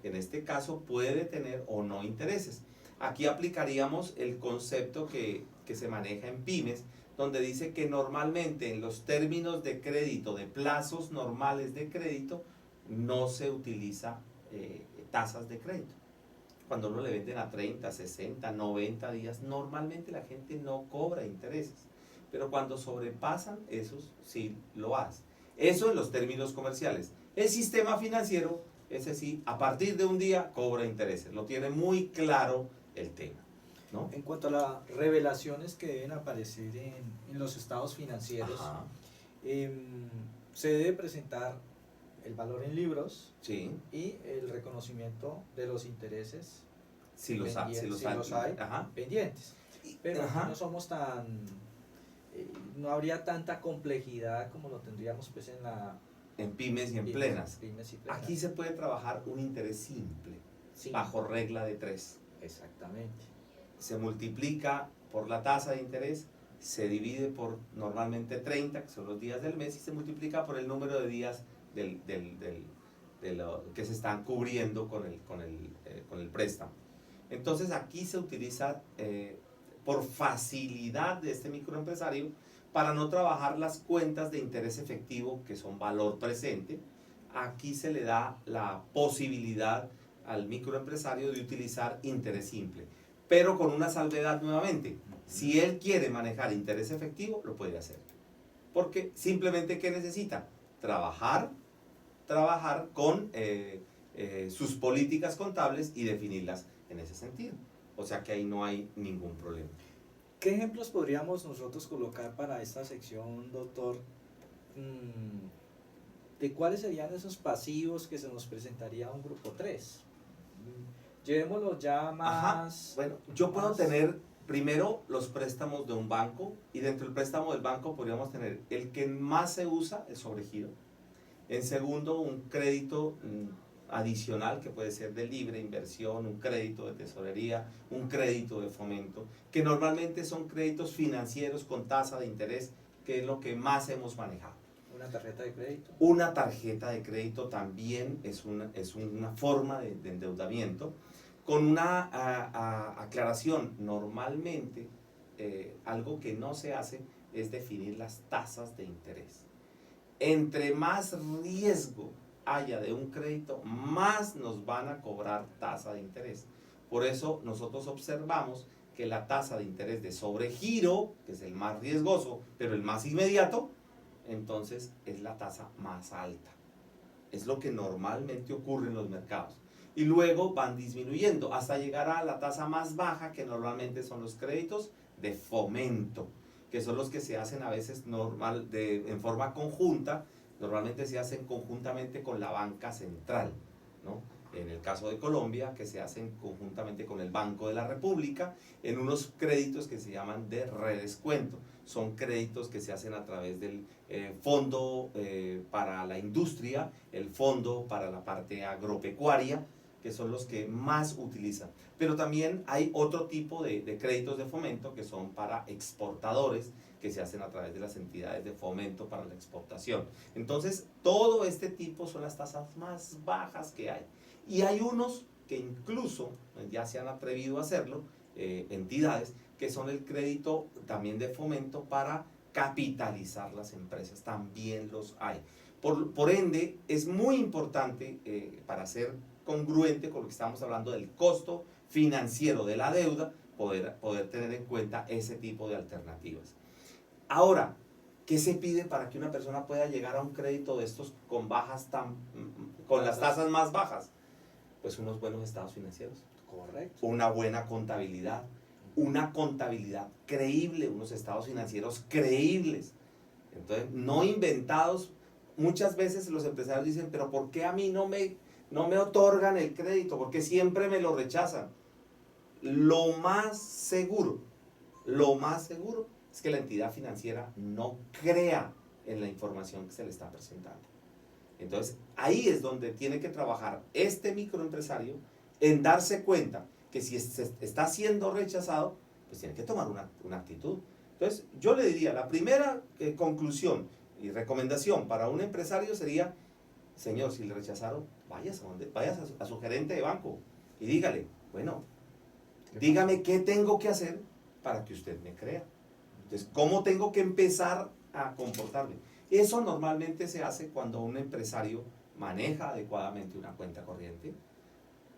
En este caso puede tener o no intereses. Aquí aplicaríamos el concepto que se maneja en pymes, donde dice que normalmente en los términos de crédito, de plazos normales de crédito, no se utiliza tasas de crédito. Cuando uno le venden a 30, 60, 90 días, normalmente la gente no cobra intereses. Pero cuando sobrepasan esos, sí lo hace. Eso en los términos comerciales. El sistema financiero, ese sí, a partir de un día cobra intereses. Lo tiene muy claro el tema, ¿no? En cuanto a las revelaciones que deben aparecer en los estados financieros, se debe presentar el valor en libros, sí, y el reconocimiento de los intereses si los hay, pendientes. Pero aquí no somos tan... no habría tanta complejidad como lo tendríamos pues en pymes y en plenas. Pymes y plenas. Aquí se puede trabajar un interés simple, sí, bajo regla de 3. Exactamente. Se multiplica por la tasa de interés, se divide por normalmente 30, que son los días del mes, y se multiplica por el número de días que se están cubriendo con el préstamo. Entonces aquí se utiliza por facilidad de este microempresario para no trabajar las cuentas de interés efectivo que son valor presente. Aquí se le da la posibilidad al microempresario de utilizar interés simple, pero con una salvedad nuevamente. Si él quiere manejar interés efectivo, lo puede hacer. Porque simplemente, ¿qué necesita? Trabajar con sus políticas contables y definirlas en ese sentido. O sea que ahí no hay ningún problema. ¿Qué ejemplos podríamos nosotros colocar para esta sección, doctor? ¿De cuáles serían esos pasivos que se nos presentaría a un grupo 3? Llevémoslo ya más... Bueno, yo puedo tener primero los préstamos de un banco, y dentro del préstamo del banco podríamos tener el que más se usa, el sobregiro. En segundo, un crédito adicional que puede ser de libre inversión, un crédito de tesorería, un crédito de fomento, que normalmente son créditos financieros con tasa de interés, que es lo que más hemos manejado. ¿Una tarjeta de crédito? Una tarjeta de crédito también es una forma de endeudamiento, con una aclaración. Normalmente, algo que no se hace es definir las tasas de interés. Entre más riesgo haya de un crédito, más nos van a cobrar tasa de interés. Por eso nosotros observamos que la tasa de interés de sobregiro, que es el más riesgoso, pero el más inmediato, entonces es la tasa más alta. Es lo que normalmente ocurre en los mercados. Y luego van disminuyendo hasta llegar a la tasa más baja, que normalmente son los créditos de fomento, que son los que se hacen a veces en forma conjunta. Normalmente se hacen conjuntamente con la banca central, ¿no? En el caso de Colombia, que se hacen conjuntamente con el Banco de la República, en unos créditos que se llaman de redescuento. Son créditos que se hacen a través del Fondo para la Industria, el Fondo para la parte agropecuaria, que son los que más utilizan. Pero también hay otro tipo de créditos de fomento que son para exportadores, que se hacen a través de las entidades de fomento para la exportación. Entonces, todo este tipo son las tasas más bajas que hay. Y hay unos que incluso ya se han atrevido a hacerlo, entidades, que son el crédito también de fomento para capitalizar las empresas. También los hay. Por ende, es muy importante para ser congruente con lo que estamos hablando del costo financiero de la deuda, poder tener en cuenta ese tipo de alternativas. Ahora, ¿qué se pide para que una persona pueda llegar a un crédito de estos con las tasas más bajas? Pues unos buenos estados financieros. Correcto. Una buena contabilidad creíble, unos estados financieros creíbles. Entonces, no inventados. Muchas veces los empresarios dicen, pero ¿por qué a mí no me otorgan el crédito? ¿Por qué siempre me lo rechazan? Lo más seguro es que la entidad financiera no crea en la información que se le está presentando. Entonces, ahí es donde tiene que trabajar este microempresario en darse cuenta que si está siendo rechazado, pues tiene que tomar una actitud. Entonces, yo le diría, la primera conclusión y recomendación para un empresario sería, señor, si le rechazaron, vayas a su gerente de banco y dígale, bueno, dígame qué tengo que hacer para que usted me crea. Entonces, ¿cómo tengo que empezar a comportarme? Eso normalmente se hace cuando un empresario maneja adecuadamente una cuenta corriente,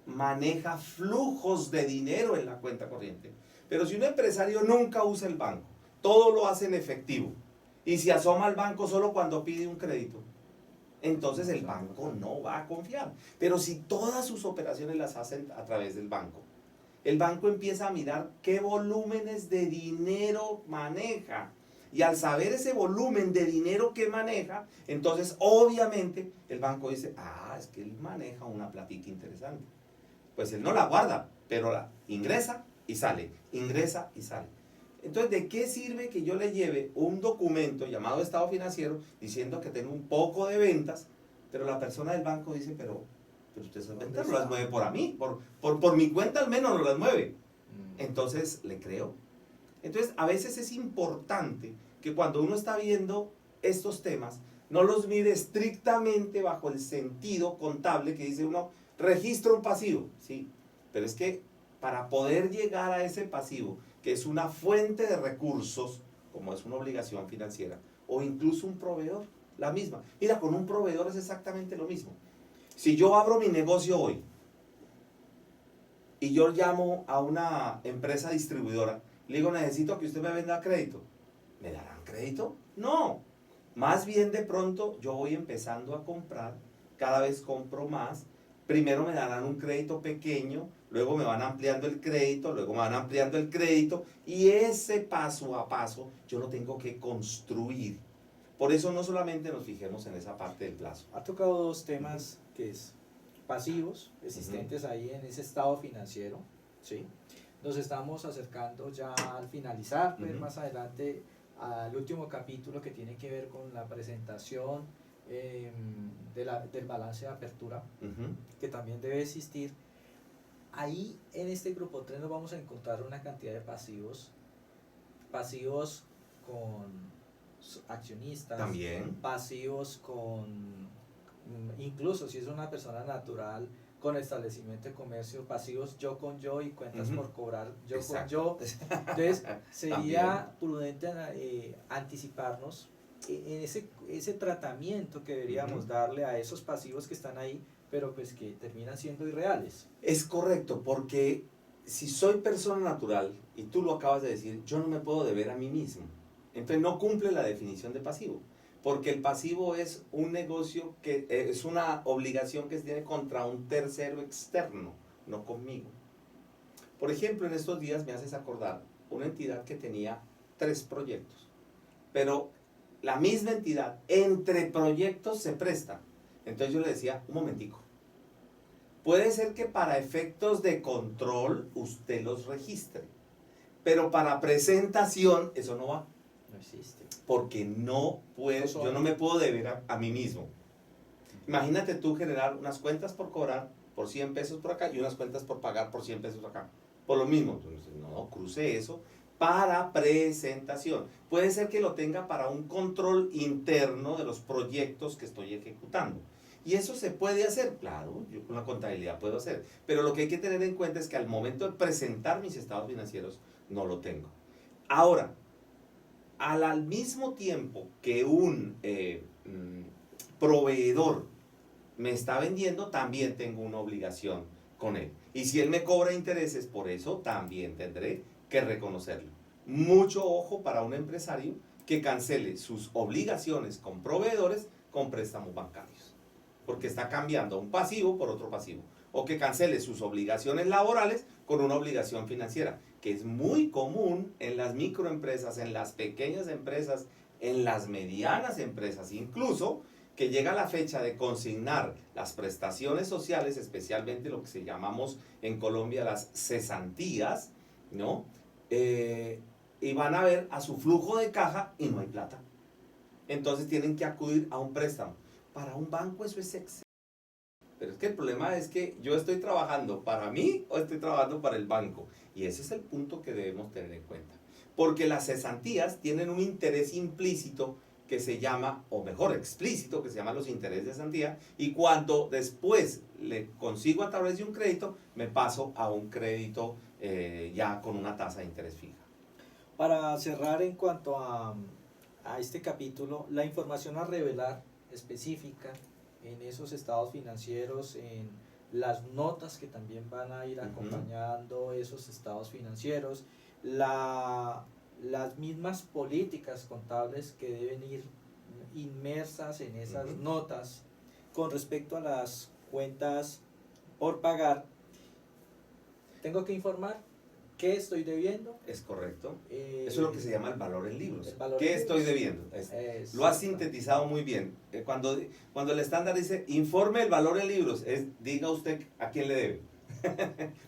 maneja flujos de dinero en la cuenta corriente. Pero si un empresario nunca usa el banco, todo lo hace en efectivo, y se asoma al banco solo cuando pide un crédito, entonces el banco no va a confiar. Pero si todas sus operaciones las hacen a través del banco, el banco empieza a mirar qué volúmenes de dinero maneja. Y al saber ese volumen de dinero que maneja, entonces obviamente el banco dice, es que él maneja una platica interesante. Pues él no la guarda, pero la ingresa y sale, ingresa y sale. Entonces, ¿de qué sirve que yo le lleve un documento llamado estado financiero diciendo que tengo un poco de ventas, pero la persona del banco dice, pero usted esas ventas no las mueve por mí, por mi cuenta al menos no las mueve? Entonces, ¿le creo? Entonces, a veces es importante que cuando uno está viendo estos temas, no los mire estrictamente bajo el sentido contable que dice uno, registro un pasivo, ¿sí? Pero es que para poder llegar a ese pasivo, que es una fuente de recursos, como es una obligación financiera, o incluso un proveedor, la misma. Mira, con un proveedor es exactamente lo mismo. Si yo abro mi negocio hoy y yo llamo a una empresa distribuidora, le digo, necesito que usted me venda crédito, ¿me darán crédito? No. Más bien de pronto yo voy empezando a comprar, cada vez compro más, primero me darán un crédito pequeño, luego me van ampliando el crédito, luego me van ampliando el crédito, y ese paso a paso yo lo tengo que construir. Por eso no solamente nos fijemos en esa parte del plazo. Ha tocado dos temas que es pasivos, existentes ahí en ese estado financiero, ¿sí? Nos estamos acercando ya al finalizar, pues más adelante al último capítulo que tiene que ver con la presentación del balance de apertura, que también debe existir. Ahí en este grupo 3 nos vamos a encontrar una cantidad de pasivos con accionistas, También. pasivos con, incluso si es una persona natural, con establecimiento de comercio, pasivos yo con yo y cuentas Ujú. por cobrar yo Exacto. con yo. Entonces, sería También. prudente anticiparnos en ese tratamiento que deberíamos Ujú. darle a esos pasivos que están ahí, pero pues que terminan siendo irreales. Es correcto, porque si soy persona natural, y tú lo acabas de decir, yo no me puedo deber a mí mismo. Entonces no cumple la definición de pasivo. Porque el pasivo es un negocio que es una obligación que se tiene contra un tercero externo, no conmigo. Por ejemplo, en estos días me haces acordar una entidad que tenía 3 proyectos, pero la misma entidad entre proyectos se presta. Entonces yo le decía, un momentico, puede ser que para efectos de control usted los registre, pero para presentación eso no va, No existe. porque no puedo, yo no me puedo deber a mí mismo. Imagínate tú generar unas cuentas por cobrar por 100 pesos por acá y unas cuentas por pagar por 100 pesos acá. Por lo mismo, entonces, no, cruce eso para presentación. Puede ser que lo tenga para un control interno de los proyectos que estoy ejecutando. Y eso se puede hacer, claro, yo con la contabilidad puedo hacer. Pero lo que hay que tener en cuenta es que al momento de presentar mis estados financieros, no lo tengo. Ahora, al mismo tiempo que un proveedor me está vendiendo, también tengo una obligación con él. Y si él me cobra intereses por eso, también tendré que reconocerlo. Mucho ojo para un empresario que cancele sus obligaciones con proveedores con préstamos bancarios, porque está cambiando un pasivo por otro pasivo. O que cancele sus obligaciones laborales con una obligación financiera, que es muy común en las microempresas, en las pequeñas empresas, en las medianas empresas, incluso que llega la fecha de consignar las prestaciones sociales, especialmente lo que se llamamos en Colombia las cesantías, ¿no? Y van a ver a su flujo de caja y no hay plata. Entonces tienen que acudir a un préstamo. Para un banco eso es excelente. Pero es que el problema es que yo estoy trabajando para mí o estoy trabajando para el banco. Y ese es el punto que debemos tener en cuenta. Porque las cesantías tienen un interés implícito que se llama, o mejor, explícito, que se llama los intereses de cesantía, y cuando después le consigo a través de un crédito, me paso a un crédito ya con una tasa de interés fija. Para cerrar en cuanto a este capítulo, la información a revelar específica en esos estados financieros, en las notas que también van a ir acompañando esos estados financieros, las mismas políticas contables que deben ir inmersas en esas notas con respecto a las cuentas por pagar. Tengo que informar qué estoy debiendo. Es correcto. Eso es lo que se llama el valor en libros. Valor ¿Qué en estoy libros? debiendo? Lo has sintetizado muy bien. Cuando el estándar dice informe el valor en libros, diga usted a quién le debe.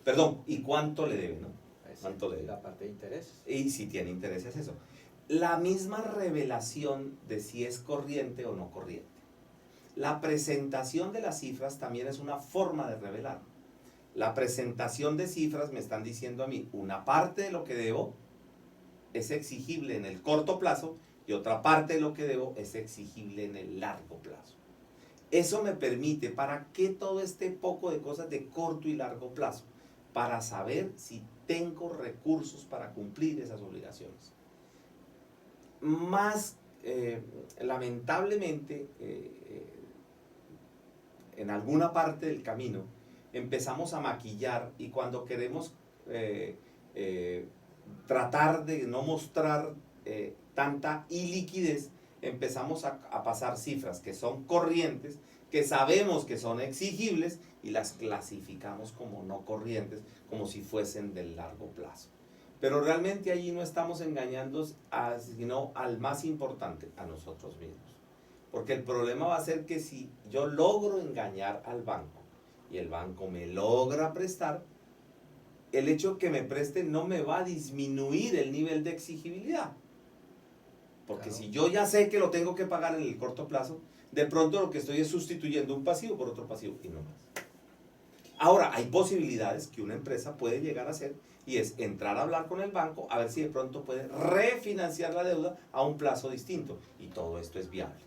Perdón, ¿y cuánto le debe? ¿No? ¿Cuánto le debe? La parte de intereses. Y si tiene intereses, eso. La misma revelación de si es corriente o no corriente. La presentación de las cifras también es una forma de revelar. La presentación de cifras me están diciendo a mí, una parte de lo que debo es exigible en el corto plazo y otra parte de lo que debo es exigible en el largo plazo. Eso me permite, ¿para qué todo este poco de cosas de corto y largo plazo? Para saber si tengo recursos para cumplir esas obligaciones. Más lamentablemente, en alguna parte del camino, empezamos a maquillar y cuando queremos tratar de no mostrar tanta iliquidez, empezamos a pasar cifras que son corrientes, que sabemos que son exigibles y las clasificamos como no corrientes, como si fuesen del largo plazo. Pero realmente allí no estamos engañando sino al más importante, a nosotros mismos. Porque el problema va a ser que si yo logro engañar al banco y el banco me logra prestar, el hecho que me preste no me va a disminuir el nivel de exigibilidad. Porque Claro. si yo ya sé que lo tengo que pagar en el corto plazo, de pronto lo que estoy es sustituyendo un pasivo por otro pasivo y no más. Ahora, hay posibilidades que una empresa puede llegar a hacer y es entrar a hablar con el banco a ver si de pronto puede refinanciar la deuda a un plazo distinto, y todo esto es viable.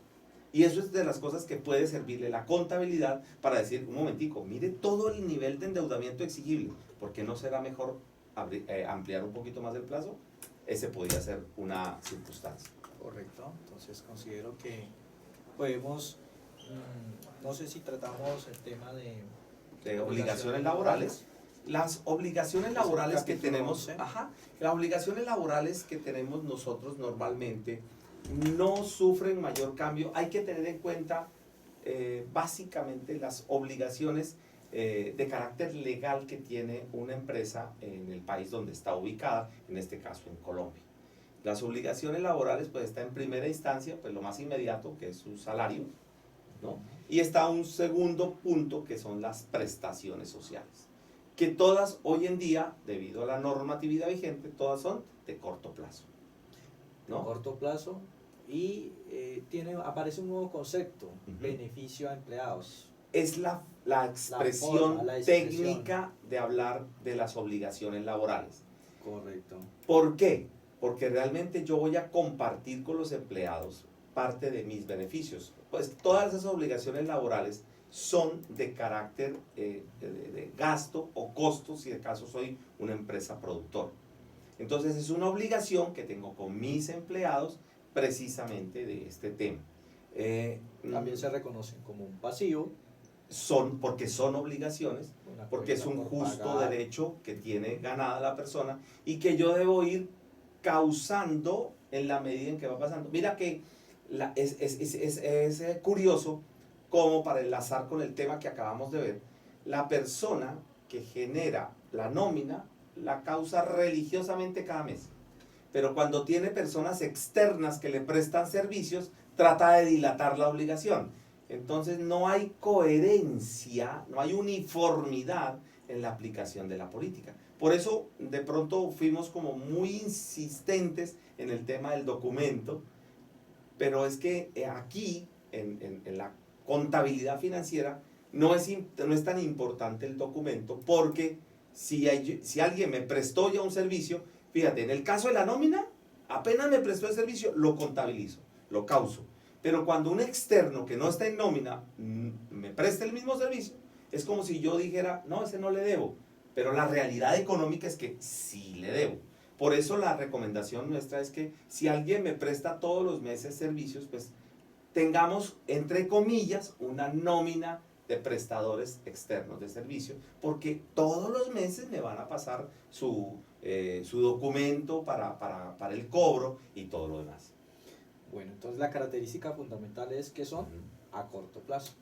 Y eso es de las cosas que puede servirle la contabilidad para decir, un momentico, mire todo el nivel de endeudamiento exigible, ¿por qué no será mejor ampliar un poquito más el plazo? Ese podría ser una circunstancia. Correcto, entonces considero que podemos, no sé si tratamos el tema De obligaciones laborales. Las obligaciones laborales que tenemos, las obligaciones laborales que tenemos nosotros normalmente no sufren mayor cambio. Hay que tener en cuenta básicamente las obligaciones de carácter legal que tiene una empresa en el país donde está ubicada, en este caso en Colombia. Las obligaciones laborales pues está en primera instancia, pues lo más inmediato, que es su salario, ¿no? Y está un segundo punto, que son las prestaciones sociales, que todas hoy en día, debido a la normatividad vigente, todas son de corto plazo, ¿no? De corto plazo, y aparece un nuevo concepto, beneficio a empleados. Es la expresión técnica de hablar de las obligaciones laborales. Correcto. ¿Por qué? Porque realmente yo voy a compartir con los empleados parte de mis beneficios. Pues todas esas obligaciones laborales son de carácter de gasto o costo, si de caso soy una empresa productora. Entonces es una obligación que tengo con mis empleados precisamente de este tema. También se reconocen como un pasivo. Porque son obligaciones, porque es un justo derecho que tiene ganada la persona y que yo debo ir causando en la medida en que va pasando. Mira que es curioso cómo, para enlazar con el tema que acabamos de ver, la persona que genera la nómina la causa religiosamente cada mes, pero cuando tiene personas externas que le prestan servicios, trata de dilatar la obligación. Entonces no hay coherencia, no hay uniformidad en la aplicación de la política. Por eso de pronto fuimos como muy insistentes en el tema del documento, pero es que aquí en la contabilidad financiera no es tan importante el documento, porque si alguien me prestó ya un servicio, fíjate, en el caso de la nómina, apenas me prestó el servicio, lo contabilizo, lo causo. Pero cuando un externo que no está en nómina me presta el mismo servicio, es como si yo dijera, no, ese no le debo. Pero la realidad económica es que sí le debo. Por eso la recomendación nuestra es que si alguien me presta todos los meses servicios, pues tengamos, entre comillas, una nómina de prestadores externos de servicio, porque todos los meses me van a pasar su documento para el cobro y todo lo demás. Bueno, entonces la característica fundamental es que son a corto plazo.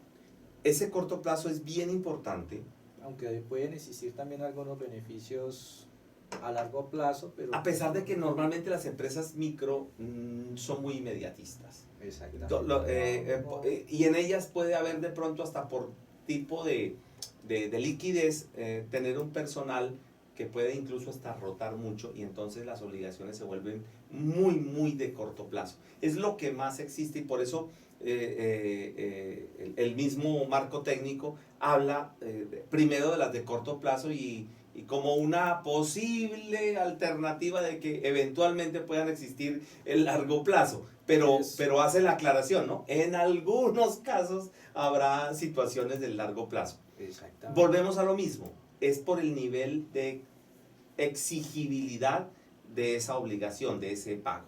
Ese corto plazo es bien importante. Aunque pueden existir también algunos beneficios a largo plazo, pero... A pesar de que normalmente las empresas micro son muy inmediatistas. Exactamente. Y en ellas puede haber de pronto hasta por tipo de liquidez, tener un personal que puede incluso hasta rotar mucho, y entonces las obligaciones se vuelven muy de corto plazo. Es lo que más existe, y por eso el mismo marco técnico habla primero de las de corto plazo y como una posible alternativa de que eventualmente puedan existir el largo plazo, pero hace la aclaración, ¿no? En algunos casos habrá situaciones del largo plazo. Exactamente. Volvemos a lo mismo, es por el nivel de exigibilidad de esa obligación, de ese pago.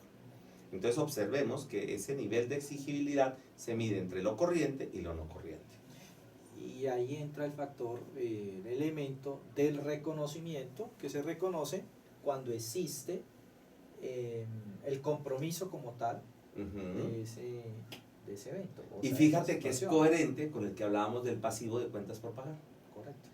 Entonces observemos que ese nivel de exigibilidad se mide entre lo corriente y lo no corriente. Y ahí entra el factor, el elemento del reconocimiento, que se reconoce cuando existe el compromiso como tal de ese evento. Y fíjate que es coherente con el que hablábamos del pasivo de cuentas por pagar. Correcto.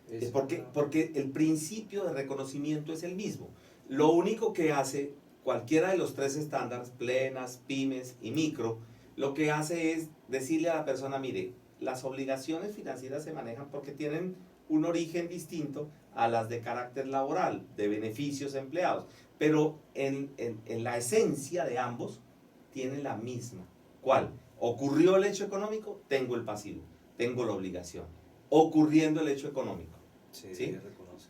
Porque el principio de reconocimiento es el mismo. Lo único que hace cualquiera de los tres estándares, plenas, pymes y micro, lo que hace es decirle a la persona, mire, las obligaciones financieras se manejan porque tienen un origen distinto a las de carácter laboral, de beneficios a empleados, pero en la esencia de ambos tienen la misma. ¿Cuál? Ocurrió el hecho económico, tengo el pasivo, tengo la obligación. Ocurriendo el hecho económico. Sí, ¿sí?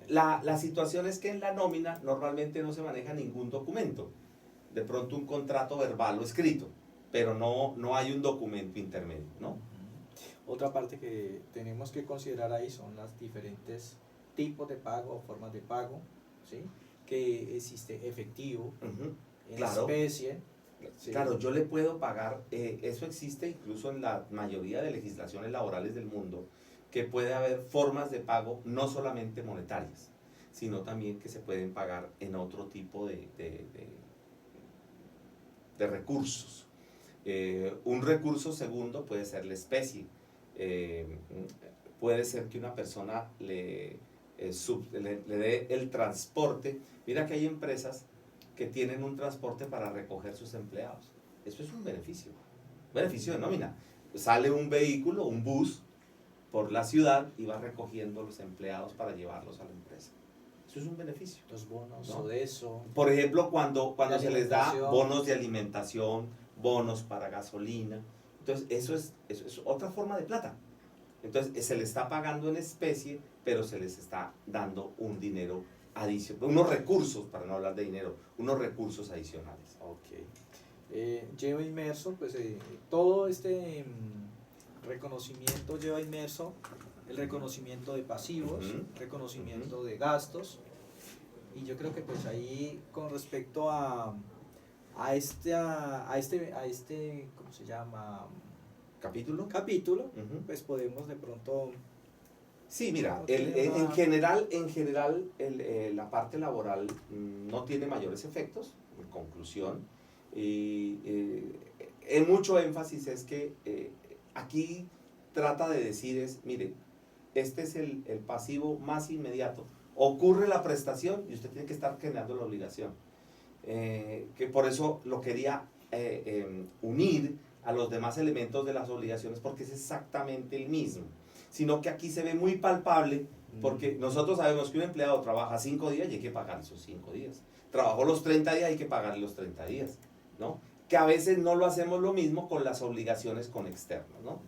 La situación es que en la nómina normalmente no se maneja ningún documento, de pronto un contrato verbal o escrito, pero no hay un documento intermedio, ¿no? Otra parte que tenemos que considerar ahí son los diferentes tipos de pago o formas de pago, ¿sí? Que existe efectivo, en Claro. especie. ¿sí? Claro, yo le puedo pagar, eso existe incluso en la mayoría de legislaciones laborales del mundo, que puede haber formas de pago no solamente monetarias, sino también que se pueden pagar en otro tipo de recursos. Un recurso segundo puede ser la especie. Puede ser que una persona le dé el transporte. Mira que hay empresas que tienen un transporte para recoger sus empleados. Eso es un beneficio de nómina. Sale un vehículo, un bus, por la ciudad y va recogiendo los empleados para llevarlos a la empresa. Eso es un beneficio. Los bonos, ¿no? o de eso. Por ejemplo, cuando se les da Alimentación. bonos de alimentación, bonos para gasolina. Entonces, eso es otra forma de plata. Entonces, se le está pagando en especie, pero se les está dando un dinero adicional, unos recursos, para no hablar de dinero, unos recursos adicionales. Ok. Lleva inmerso, pues todo este reconocimiento lleva inmerso el reconocimiento de pasivos, reconocimiento de gastos, y yo creo que pues ahí con respecto a este, ¿cómo se llama? ¿Capítulo? Capítulo, pues podemos de pronto... Sí, mira, en general la parte laboral no tiene mayores efectos, en conclusión, y en mucho énfasis es que aquí trata de decir es, mire, este es el pasivo más inmediato, ocurre la prestación y usted tiene que estar generando la obligación, que por eso lo quería unir a los demás elementos de las obligaciones porque es exactamente el mismo, sino que aquí se ve muy palpable porque nosotros sabemos que un empleado trabaja 5 días y hay que pagar esos 5 días. Trabajó los 30 días, hay que pagarle los 30 días, ¿no? Que a veces no lo hacemos lo mismo con las obligaciones con externos, ¿no?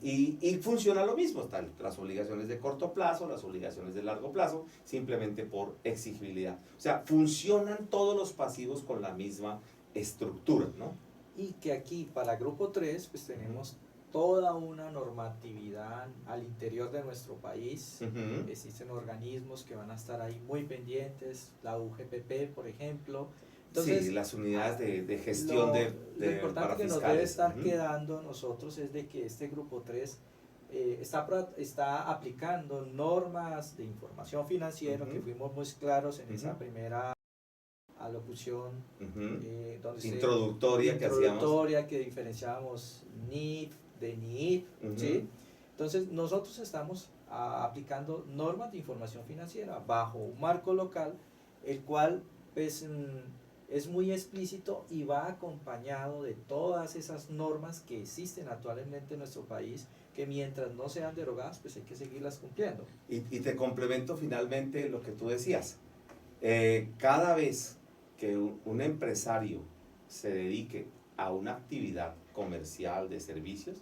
Y funciona lo mismo, están las obligaciones de corto plazo, las obligaciones de largo plazo, simplemente por exigibilidad. O sea, funcionan todos los pasivos con la misma estructura, ¿no? Y que aquí para grupo 3 pues tenemos toda una normatividad al interior de nuestro país. Existen organismos que van a estar ahí muy pendientes, la UGPP por ejemplo. Entonces, sí, las unidades de gestión lo importante que nos debe estar quedando nosotros es de que este grupo 3 está aplicando normas de información financiera, que fuimos muy claros en esa primera alocución donde introductoria que diferenciábamos NIF de NIF, ¿sí? Entonces nosotros estamos aplicando normas de información financiera bajo un marco local, el cual pues, es muy explícito y va acompañado de todas esas normas que existen actualmente en nuestro país, que mientras no sean derogadas pues hay que seguirlas cumpliendo. Y te complemento finalmente lo que tú decías, cada vez que un empresario se dedique a una actividad comercial de servicios,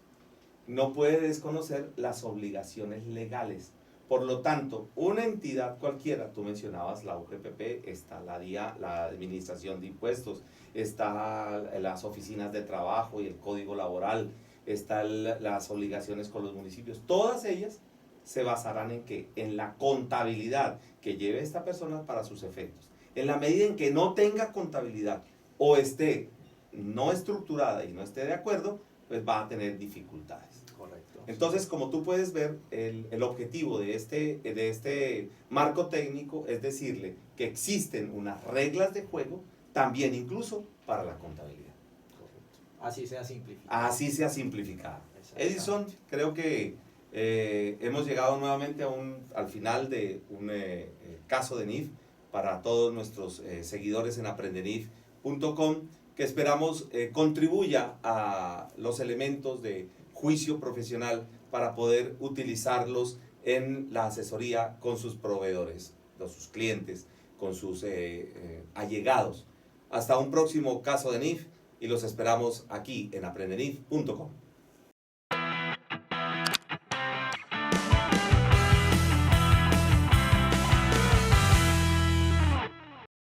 no puede desconocer las obligaciones legales. Por lo tanto, una entidad cualquiera, tú mencionabas la UGPP, está la DIA, la Administración de Impuestos, está las oficinas de trabajo y el Código Laboral, están las obligaciones con los municipios, todas ellas se basarán en ¿qué? En la contabilidad que lleve esta persona para sus efectos. En la medida en que no tenga contabilidad o esté no estructurada y no esté de acuerdo, pues va a tener dificultades. Correcto. Entonces, como tú puedes ver, el objetivo de este marco técnico es decirle que existen unas reglas de juego también incluso para la contabilidad. Correcto. Así sea simplificado. Así sea simplificado. Edison, creo que hemos llegado nuevamente al final de un caso de NIF para todos nuestros seguidores en aprendenif.com, que esperamos contribuya a los elementos de juicio profesional para poder utilizarlos en la asesoría con sus proveedores, con sus clientes, con sus allegados. Hasta un próximo caso de NIF y los esperamos aquí en aprendenif.com.